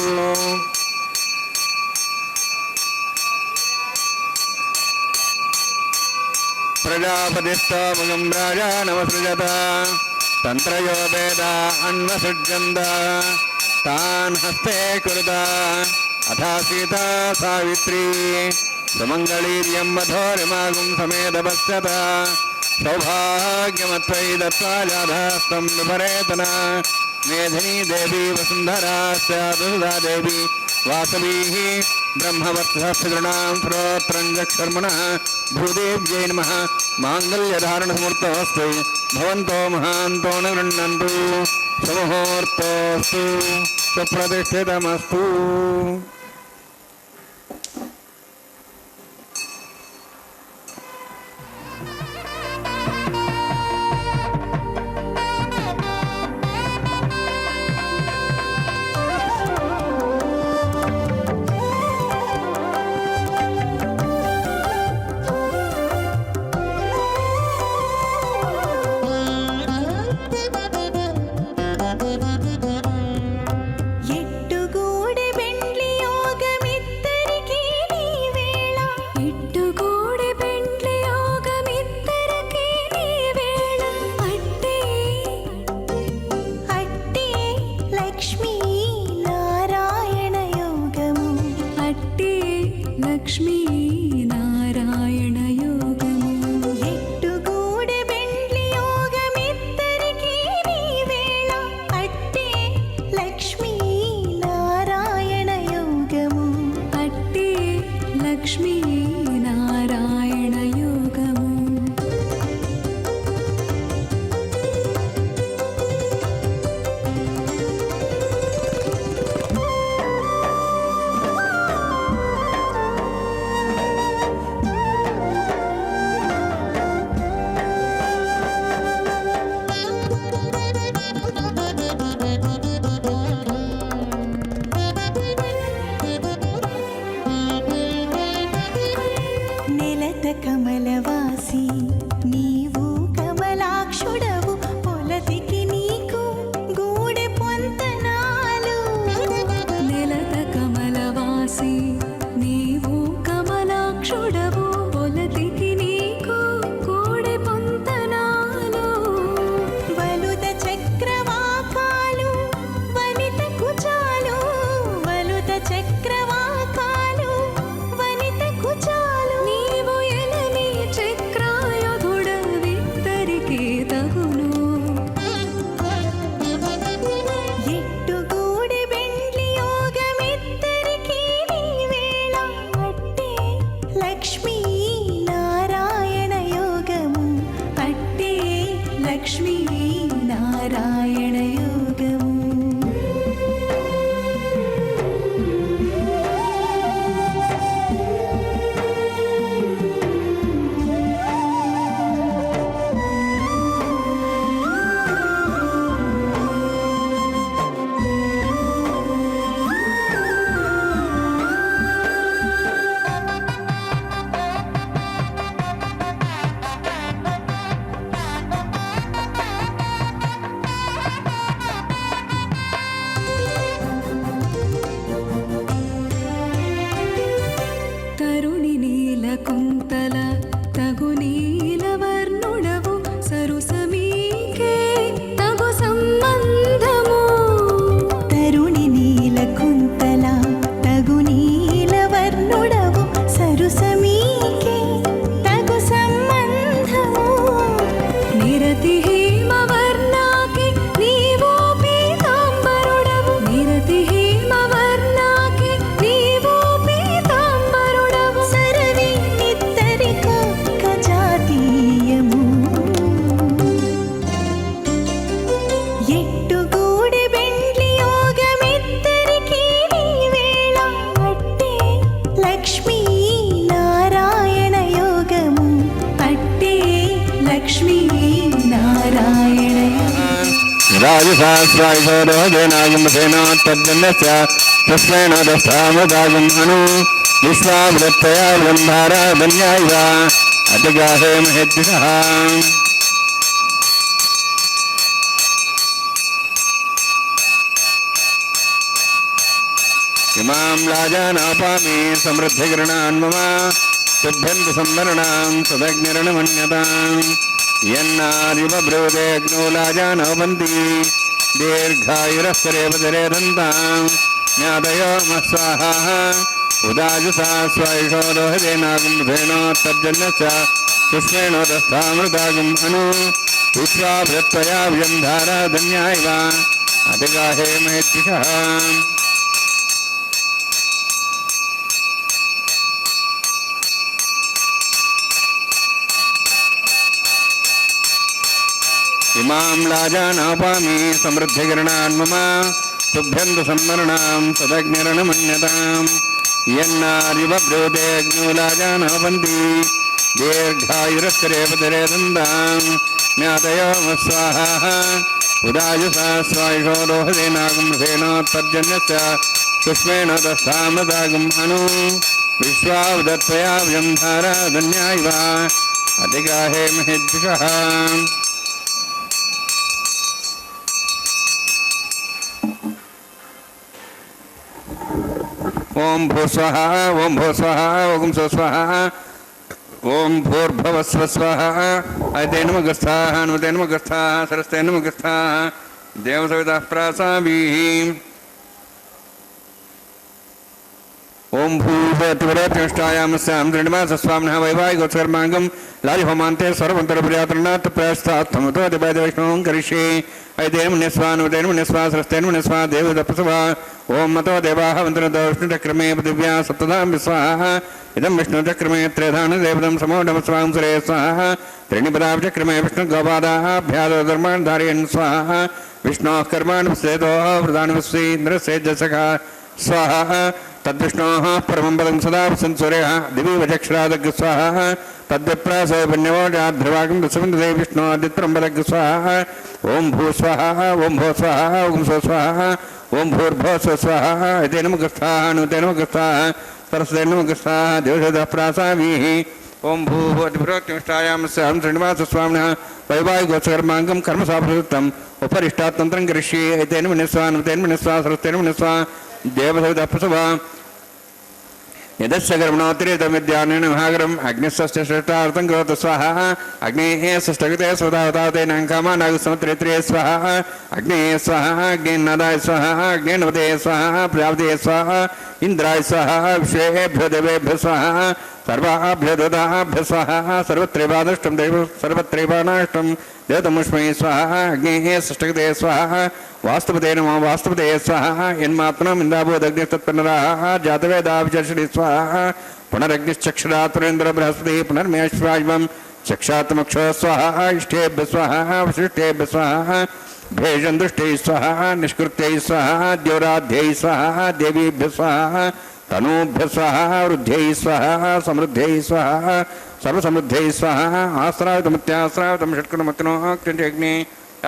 ప్రజాపతిస్తోముఖం రాజానమసృజత తంత్రయో వేద అన్వసృజ్యంద తాన్ హస్తే కురుత అథా సీతా సావిత్రీ సుమంగళీర్యం మధోరిమాగుం సమేత పశ్యత సౌభాగ్యమత్వయి దత్వా జాధాస్తం విపరేతన మేధినీ దేవి వసుంధరా స్యాదుదా దేవి వాసవీ బ్రహ్మవత్సృణాం శ్రోత్రం చక్షర్మణ భూదేవ్యై నమః మాంగళ్యధారణసమృతోస్తు భవంతో మహాంతో న గృహ్ణन्तు సుముహూర్తోస్తు సుప్రతిష్ఠితమస్తు.
ఎట్టుగూడె బెండ్లి యోగమిద్దరికీ నీ వేళ ఎట్టుగూడె బెండ్లి యోగమిద్దరికీ నీ వేళ అట్టే అట్టే లక్ష్మీ నారాయణ యోగము అట్టే లక్ష్మీ నారాయణ యోగము ఎట్టుగూడె బెండ్లి యోగమిద్దరికీ నీ వేళ అట్టే లక్ష్మీ నారాయణ యోగము అట్టే లక్ష్మీ నారాయణ యోగము. నెలత కమలవాసి నీవు కమలాక్షుడవు పొలతికి నీకు గూడె పొంతనాలు నెలత కమలవాసి నీవు కమలాక్షుడవు పొలతికి నీకు గూడె పొంతనాలు వలుద చక్రవాకాలు వనిత కుచాలు వలుద చక్రవాకాలు వనిత కుచాలు నీవు ఎనని చక్రాయుధుడవిద్దరికీ తగును ఎట్టుగూడె బెండ్లి యోగమిద్దరికీ నీ వేళ అట్టే లక్ష్మీ నారాయణ యోగము అట్టే లక్ష్మీ నారాయణ యోగము. తరుణి నీలకుంతల తగు నీలవర్ణుడవు సరుసమీకే తగు సంబంధము తరుణి నీలకుంతల తగు నీలవర్ణుడవు సరుసమీకే తగు సంబంధము నిరతి హేమవర్ణాకి నీవో పీతాంబరుడవు నిరతి హేమవర్ణాకి నీవో పీతాంబరుడవు సరవి నిద్దరికొక్క జాతీయము ఎట్టుగూడె బెండ్లి యోగమిద్దరికీ నీ వేళ అట్టే లక్ష్మీ నారాయణ యోగము అట్టే లక్ష్మీ నారాయణ యోగము.
రాజసహస్రాయుధోజనాగమసేనోత్తర్జన్యస్య తస్మై నోదస్థామృతాగం అను విశ్వామృత్తయా బ్రహ్మారా ధన్యాయ అతిగాహే మహేద్దిశః. ఇమాం రాజానాపామి సమృద్ధిగృణాన్ మమ तुभ्यन्तु संवरणां सदग्निरणमन्यतां यन्नारिव ब्रूदेग्नोलाजानवन्ति दीर्घायुरस्तरेपदरे दन्तां ज्ञातयो मत्स्वाहा उदाजुषा स्वैषो रोहितेनागुंधेनोत्तर्जन्यश्च पुष्पेणोदस्थामृतागुम् अनु विश्वाभृत्वया व्यन्धारा धन्यायव अधिगाहे महेद्दिशः इमां लाजानापामि समृद्धिकिरणान् मम तुभ्यन्तु संवरणां सदग्निरणमन्यतां यन्नारिव ब्रूतेऽग्नो लाजानापन्ति दीर्घायुरस्तरेपदरे दन्तां ज्ञातयो मत्स्वाहा उदायुषा स्वायुषो रोहदेनागुंसेनोत्तर्जन्यश्च पुष्पेण दस्तामृतागुम् अनु विश्वावदत्वया व्यन्धारा धन्यायव अधिगाहे महेद्दिशः ओम भूस्वः ओम भूस्वः ओम स्वस्वः ओम भूर्भुवस्वः स्वः अयते नमगस्थाः हनुमते नमगस्थाः सरस्ते नमगस्थाः देवसवितः प्रासाभिः ओम भूपतिवरतिष्ठायामस्यां दृढमासस्वामिनः वैवाहिकोत्सर्माङ्गं लालिहोमान्ते सर्वन्तरप्रियातरणात् प्रयस्तात्थमुतो दिवैष्णवं करिष्ये अयतेन मुनिस्वानुतेन मुनिस्वा सरस्तेन मुनिस्वा देवदप्रसवा ओम मतो देवाः वन्दनतो विष्णुचक्रमे पृथिव्या सप्तधां विस्वाहा इदं विष्णुचक्रमे त्रेधान देवतं समोढमस्वां सुरे स्वाहा त्रीणिपदाचक्रमे विष्णुगोपादाभ्यादो धर्मान् धारयन् स्वाहा विष्णोः कर्माणि विश्वेदोः वृदानि विश्वेन्द्रस्येजसखा स्वाहा तद्विष्णोः परमं पदं सदा संसूर्यः दिवि वचक्षरादग् स्वाहा तद्विप्रासय पुण्यवोजाध्रुवागं दशवन्दते विष्णोदित्रं बलग् स्वाहा ओम भूस्वाहा ओम भूस्वाहा ओम स्वस्वाहा ओम भूर्भुवः स्वाहा इति नमगस्थाः नुते नमगस्थाः सरस्वते नमगस्थाः देवसवितः प्रासाभिः ओम भूभुवतिभ्रोत्तिष्ठायामस्यां श्रीनिवासस्वामिनः वैवाहिकोत्सर्माङ्गं कर्मसाफलयुक्तम् उपरिष्टात्तन्त्रं करिष्ये एतेन मुनिस्वा नुतेन मुनिस्वा सरस्तेन मुनिस्वा देवसवितः प्रसवा यदस्य कर्मणोत्तरेतमिद्यानेन महागरम् अग्निस्य श्रेष्ठार्थं करोतु स्वाहा अग्नेः षष्ठकृते स्वधावतावतेन कामानागसमुत्रेत्रे स्वाहा अग्नेः स्वाहा अग्नेन्नादाय स्वाहा अग्नेन्वते स्वाहा प्रजापते स्वाहा इन्द्राय स्वाहा विश्वेभ्यो देवेभ्यो स्वाहा सर्वाभ्यो देवताभ्यो स्वाहा सर्वत्रैवादष्टं देव सर्वत्रैवानाष्टं देवतमुष्मै स्वाहा अग्नेः षष्ठकृते स्वाहा वास्तुपते नमो वास्तुपते स्वाहा यन्मात्मनम् इन्दाभूदग्निस्तत्पुनराः जातवेदा विचर्षणि स्वाहा पुनरग्निश्चक्षुरात् पुरेन्द्र बृहस्पतिः पुनर्मेश्वायवं चक्षात्मक्षो स्वाहा इष्टेभ्य स्वाहा वशिष्ठेभ्य स्वाहा भेषं दृष्टैः स्वाहा निष्कृत्यै स्वाहा द्योराध्यै स्वाहा देवीभ्य स्वाहा तनूभ्य स्वाहा वृद्ध्यै स्वाहा समृद्ध्यै स्वाहा सर्वसमृद्ध्यै स्वाहा आश्रावितमत्याश्रावितं षट्कुणमत्नोः कृत्यग्नि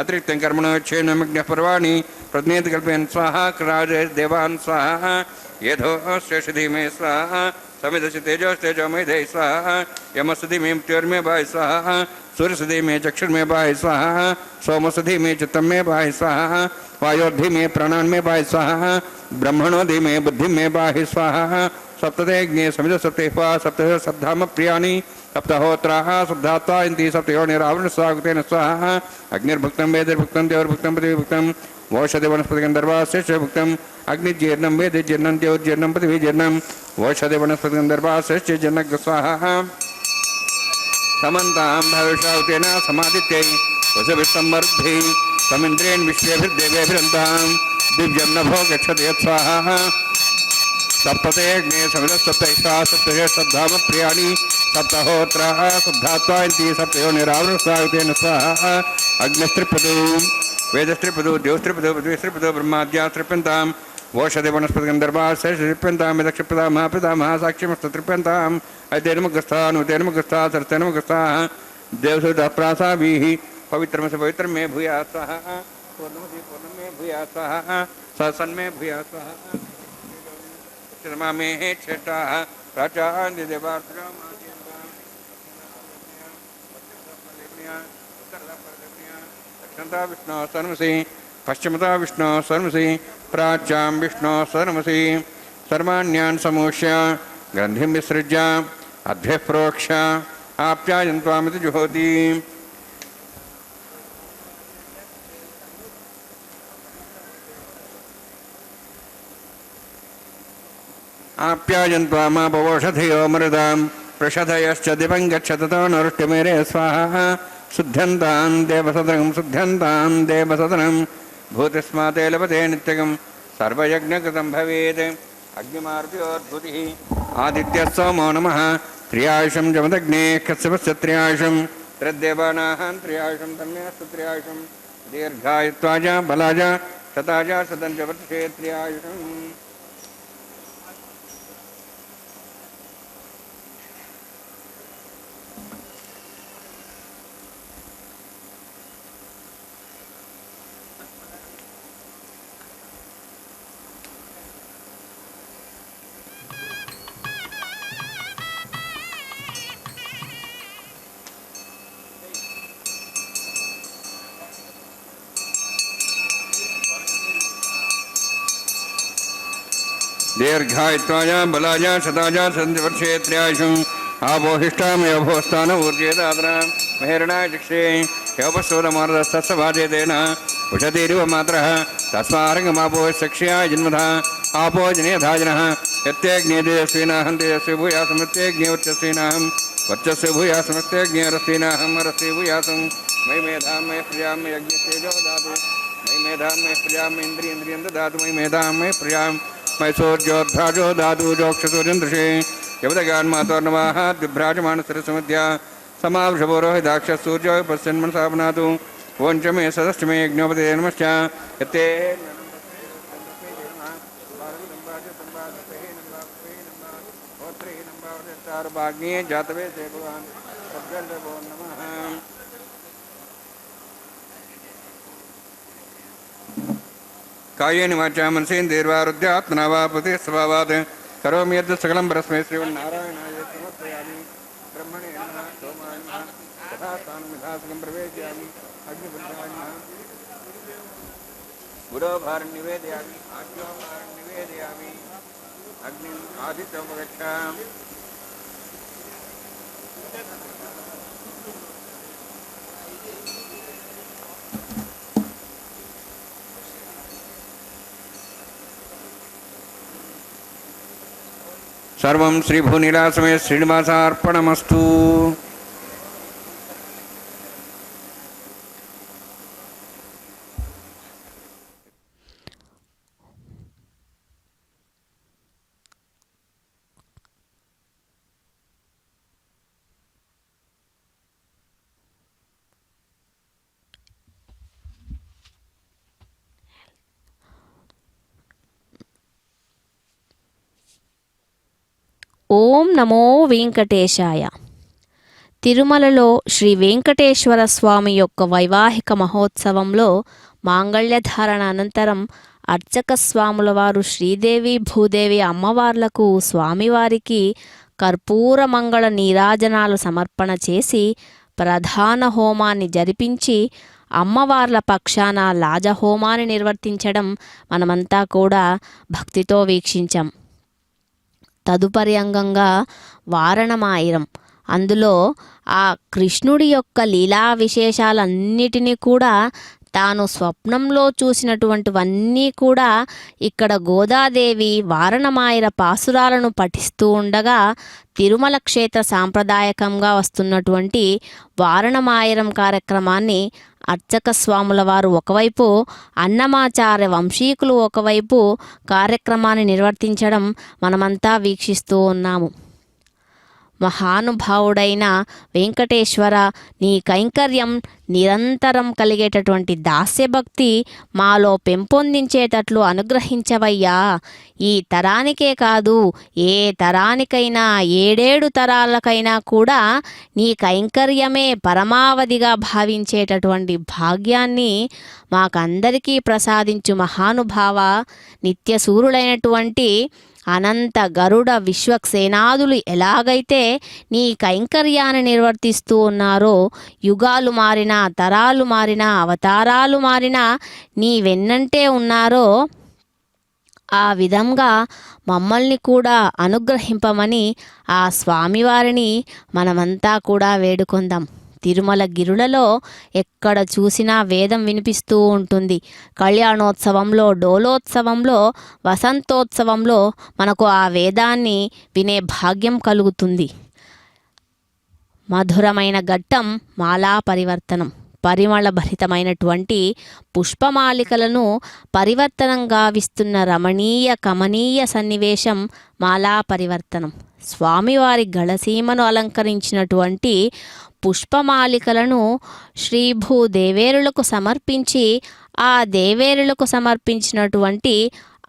अतिरिक्तं कर्मणोच्छेनमग्नः पर्वाणि प्रज्ञेत कल्पयन् स्वाहा क्राजे देवान् स्वाहा येधो श्रेषधीमे स्वाहा समिधसि तेजोस्तेजोमेधे स्वाहा यमसधीमे मृत्योर्मे भाय स्वाहा सूर्यसधीमे चक्षुर्मे भाय स्वाहा सोमसधीमे चित्तं मे भाय स्वाहा वायोर्धीमे प्राणान् मे भाय स्वाहा ब्रह्मणोधीमे बुद्धिं मे भाय स्वाहा सप्ततेऽग्ने समिध सप्तेह्वा सप्तः सप्धाम प्रियाणि सप्तहोत्राः सप्धात्वा इन्ति सप्तयोनिरावृण स्वागतेन स्वाहा अग्निर्भुक्तं वेदिर्भुक्तं देवर्भुक्तं पृथिवीभुक्तं वोषधि वनस्पतिगन्धर्वास्य भुक्तं अग्निजीर्णं वेदिजीर्णं देवजीर्णं पृथिवीजीर्णं वोषधि वनस्पतिगन्धर्वास्य जीर्णं स्वाहा समन्तां भविष्यावतेन समादित्यै वसुभिस्समृद्धिः समिन्द्रेण विश्वेभिर्देवेभिरन्तां दिव्यं नभो गच्छति यत्स्वाहा सप्ततेऽग्ने समिधः सप्तैः सप्धाम प्रियाणि सप्तहोत्राः सप्धात्वा इति सप्तयोनिरावृण स्वागतेन स्वाहा अग्निस्त्रिपदो वेदस्त्रिपदो देवस्त्रिपदो पृथ्वीस्त्रिपदो ब्रह्माद्यास्त्रिप्यन्तां वोषधि वनस्पतिगन्धर्वाः श्रेष्ठिप्यन्तां यदक्षिप्रदामः पितामहः साक्षिमस्तत्रिप्यन्ताम् अयतेनमुखस्थाः नुतेनमुखस्थाः सरस्तेनमुखस्थाः देवसवितः प्रासाभिः पवित्रमसि पवित्रं मे भूयात् स्वाहा पूर्णमसि पूर्णं मे भूयात् स्वाहा सन्मे भूयात् स्वाहा मे क्षेत्राः प्राचार्य देवार्चना दक्षिणता विष्णु सर्वसि पश्चिमता विष्णु सर्वसि प्राच्यां विष्णु सर्वसि सर्वाण्यान् समूष्य ग्रन्थिं विसृज्य అద్భ్య ప్రోక్ష ఆప్యాయంత్వామితి జుహోతి. ఆప్యాయంత్వామాపవోషధయో మృదాం ప్రషధయశ్చ దివం గచ్చతతో నరుష్టిమేరే స్వాహ. శుద్ధ్యంతాం దేవసదనం శుద్ధ్యంతాం దేవసదనం భూతిస్మాతే లభతే నిత్యగం సర్వయజ్ఞకృతం భవేత్. అగ్నిమారుత్యోద్భుతి ఆదిత్యస్సోమో నమః. త్రియాయుషం జమదగ్నే కశ్యపస్య త్రియాయుషం త్రద్దేవానాహం త్రియాయుషం తన్మేస్తు త్రియాయుషం. దీర్ఘాయుత్వాజ బలాజ శతాజ శతం చ వర్షే త్రియాయుషం. దీర్ఘాయుత్వాయ బలాజ శతాజ సంవర్షే త్ర్యాయుషం. ఆపోహిష్టామయోభోస్థాన ఊర్జేదాద్ర మహేరణాయ చక్షే యోపశోధమారదస్తస్సభాజేతేన ఉషతీరివ మాత్ర తస్మారంగమాపో సక్ష్యాయ జన్మధ. ఆపో జనేధాజనః యత్తేజ్ఞేతేజస్వీనాహం తేజస్వి భూయాసం యత్తేజ్ఞేవర్చస్వీనాహం వర్చస్వి భూయాసం యత్తేజ్ఞేరస్వీనాహం అరస్వి భూయాసం. మయి మేధాం మయ ప్రియాం మయ అగ్నితేజో దాతు మయి మేధాం మయ ప్రియాం ఇంద్రియం దదాతు మయి మేధాం మయ ప్రియాం మైసూర్జోద్భ్రాజో దాతు జోక్షసూర్యందృషే. యవదగాన్మాతోర్ణవాహ దిభ్రాజమానసరసమధ్య సమావృషభోరోహిదాక్షసూర్యో పశ్యన్మనసాపనాతు. ఓంచ మే సదశ్చ మే యజ్ఞోపతే నమశ్చ. యత్తే భాగ్నే జాతవే భగవాన్ సద్గర్భో నమః. కాయేన వాచా మనసేంద్రియర్వారుధ్యాత్మనా వా ప్రతి స్వభావాత్ కరోమి యత్ సకలం పరస్మై శ్రీమన్నారాయణాయ సమర్పయామి. బ్రహ్మణే నమః సోమాయ నమః యథాస్థానం యథాసకం ప్రవేశయామి. అగ్నిపుత్రాయ నమః గురోభారం నివేదయామి. ఆజ్ఞోభారం నివేదయామి. అగ్ని ఆదిత్యోపగచ్ఛామి. సర్వం శ్రీభూనిలాసమే శ్రీనివాసార్పణమస్తు.
ఓం నమో వెంకటేశాయ. తిరుమలలో శ్రీ వెంకటేశ్వర స్వామి యొక్క వైవాహిక మహోత్సవంలో మాంగళ్యధారణ అనంతరం అర్చక స్వాముల వారు శ్రీదేవి భూదేవి అమ్మవార్లకు స్వామివారికి కర్పూర మంగళ నీరాజనాలు సమర్పణ చేసి ప్రధాన హోమాన్ని జరిపించి అమ్మవార్ల పక్షాన లాజహోమాన్ని నిర్వర్తించడం మనమంతా కూడా భక్తితో వీక్షించాం. తదుపరి అంగంగా వారణమాయిరం, అందులో ఆ కృష్ణుడి యొక్క లీలా విశేషాలన్నిటినీ కూడా తాను స్వప్నంలో చూసినటువంటివన్నీ కూడా ఇక్కడ గోదాదేవి వారణమాయిర పాసురాలను పఠిస్తూ ఉండగా తిరుమల క్షేత్ర సాంప్రదాయకంగా వస్తున్నటువంటి వారణమాయిరం కార్యక్రమాన్ని అర్చక స్వాముల వారు ఒకవైపు, అన్నమాచార్య వంశీకులు ఒకవైపు కార్యక్రమాన్ని నిర్వర్తించడం మనమంతా వీక్షిస్తూ ఉన్నాము. మహానుభావుడైన వెంకటేశ్వర, నీ కైంకర్యం నిరంతరం కలిగేటటువంటి దాస్యభక్తి మాలో పెంపొందించేటట్లు అనుగ్రహించవయ్యా. ఈ తరానికే కాదు, ఏ తరానికైనా 7 తరాలకైనా కూడా నీ కైంకర్యమే పరమావధిగా భావించేటటువంటి భాగ్యాన్ని మాకందరికీ ప్రసాదించు మహానుభావ. నిత్యసూరులైనటువంటి అనంత గరుడ విశ్వక్సేనాదులు ఎలాగైతే నీ కైంకర్యాన్ని నిర్వర్తిస్తూ ఉన్నారో, యుగాలు మారినా, తరాలు మారినా, అవతారాలు మారినా నీ వెన్నంటే ఉన్నారో, ఆ విధంగా మమ్మల్ని కూడా అనుగ్రహింపమని ఆ స్వామివారిని మనమంతా కూడా వేడుకొందాం. తిరుమల గిరులలో ఎక్కడ చూసినా వేదం వినిపిస్తూ ఉంటుంది. కళ్యాణోత్సవంలో, డోలోత్సవంలో, వసంతోత్సవంలో మనకు ఆ వేదాన్ని వినే భాగ్యం కలుగుతుంది. మధురమైన ఘట్టం మాలా పరివర్తనం. పరిమళభరితమైనటువంటి పుష్పమాలికలను పరివర్తనంగా విస్తున్న రమణీయ కమనీయ సన్నివేశం మాలా పరివర్తనం. స్వామివారి గళసీమను అలంకరించినటువంటి పుష్పమాలికలను శ్రీభూదేవేరులకు సమర్పించి ఆ దేవేరులకు సమర్పించినటువంటి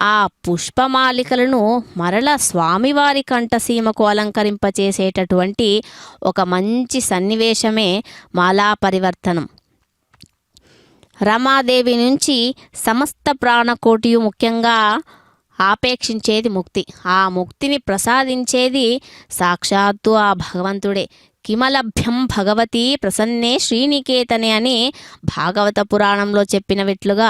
ఆ పుష్పమాలికలను మరల స్వామివారి కంఠసీమకు అలంకరింపచేసేటటువంటి ఒక మంచి సన్నివేశమే మాలా పరివర్తనం. రమాదేవి నుంచి సమస్త ప్రాణకోటియు ముఖ్యంగా ఆపేక్షించేది ముక్తి. ఆ ముక్తిని ప్రసాదించేది సాక్షాత్తు ఆ భగవంతుడే. కిమలభ్యం భగవతి ప్రసన్నే శ్రీనికేతనే అని భాగవత పురాణంలో చెప్పినవిట్లుగా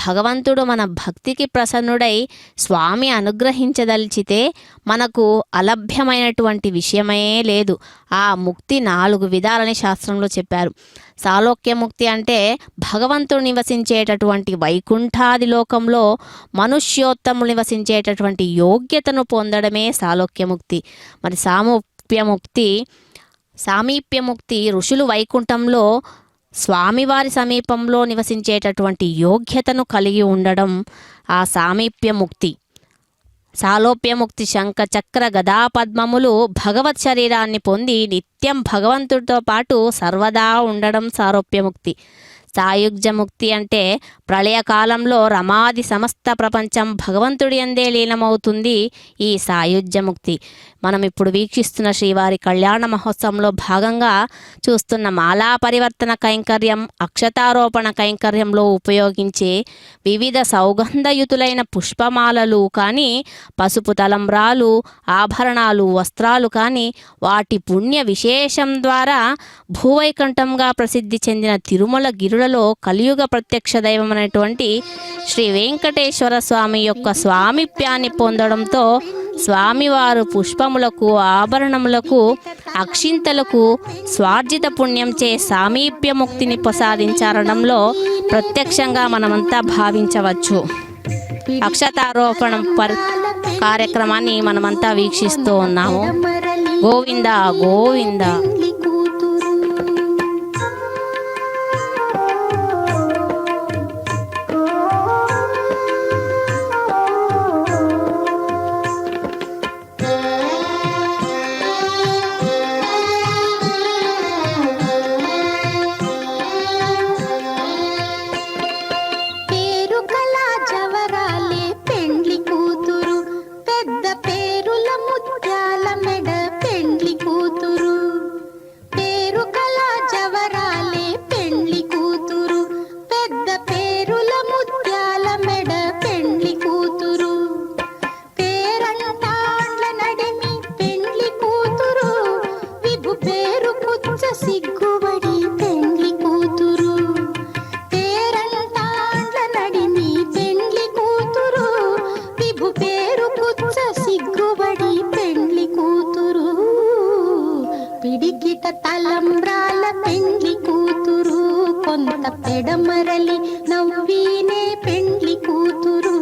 భగవంతుడు మన భక్తికి ప్రసన్నుడై స్వామి అనుగ్రహించదలిచితే మనకు అలభ్యమైనటువంటి విషయమే లేదు. ఆ ముక్తి 4 విధాలని శాస్త్రంలో చెప్పారు. సాలోక్యముక్తి అంటే భగవంతుడు నివసించేటటువంటి వైకుంఠాది లోకంలో మనుష్యోత్తములు నివసించేటటువంటి యోగ్యతను పొందడమే సాలోక్యముక్తి. మరి సామీప్యముక్తి ఋషులు వైకుంఠంలో స్వామివారి సమీపంలో నివసించేటటువంటి యోగ్యతను కలిగి ఉండడం ఆ సామీప్యముక్తి. సాలోప్యముక్తి శంఖ చక్ర గదా పద్మములు భగవత్ శరీరాన్ని పొంది నిత్యం భగవంతుడితో పాటు సర్వదా ఉండడం సారూప్యముక్తి. సాయుజ్యముక్తి అంటే ప్రళయకాలంలో రమాది సమస్త ప్రపంచం భగవంతుడి యందే లీనమవుతుంది ఈ సాయుజ్యముక్తి. మనం ఇప్పుడు వీక్షిస్తున్న శ్రీవారి కళ్యాణ మహోత్సవంలో భాగంగా చూస్తున్న మాలా పరివర్తన కైంకర్యం, అక్షతారోపణ కైంకర్యంలో ఉపయోగించే వివిధ సౌగంధయుతులైన పుష్పమాలలు కానీ, పసుపు తలంబ్రాలు, ఆభరణాలు, వస్త్రాలు కానీ వాటి పుణ్య విశేషం ద్వారా భూవైకుంఠంగా ప్రసిద్ధి చెందిన తిరుమల గిరులలో కలియుగ ప్రత్యక్ష దైవం అనేటువంటి శ్రీ వెంకటేశ్వర స్వామి యొక్క స్వామిప్యాన్ని పొందడంతో స్వామివారు పుష్పములకు, ఆభరణములకు, అక్షింతలకు స్వార్జిత పుణ్యంచే సామీప్యముక్తిని ప్రసాదించారడంలో ప్రత్యక్షంగా మనమంతా భావించవచ్చు. అక్షతారోపణం కార్యక్రమాన్ని మనమంతా వీక్షిస్తూ ఉన్నాము. గోవింద గోవింద.
పెడమరలి నవ్వీనే పెండ్లి కూతురు.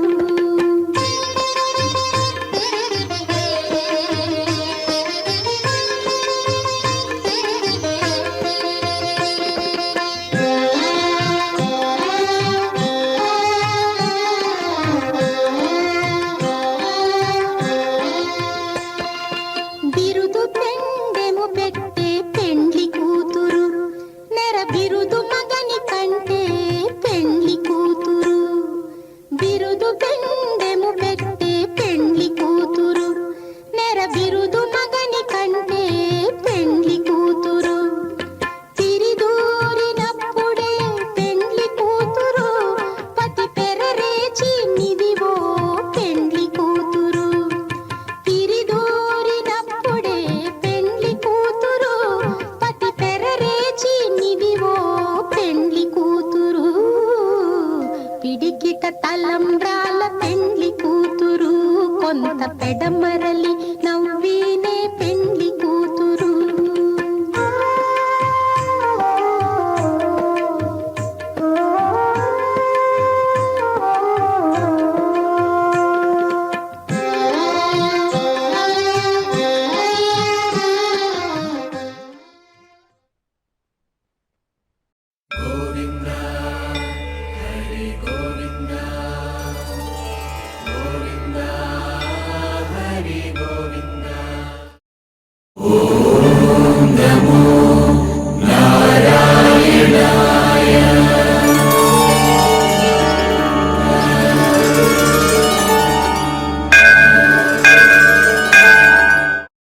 బిరుదు పెండెము పెట్టే పెండ్లి కూతురు, నెర బిరుదు మగని కంటే పెండ్లి కూతురు. పిడికిట తలంబ్రాల పెండ్లి కూతురు కొంత పెడమరలి నవ్వీనే పెండ్లి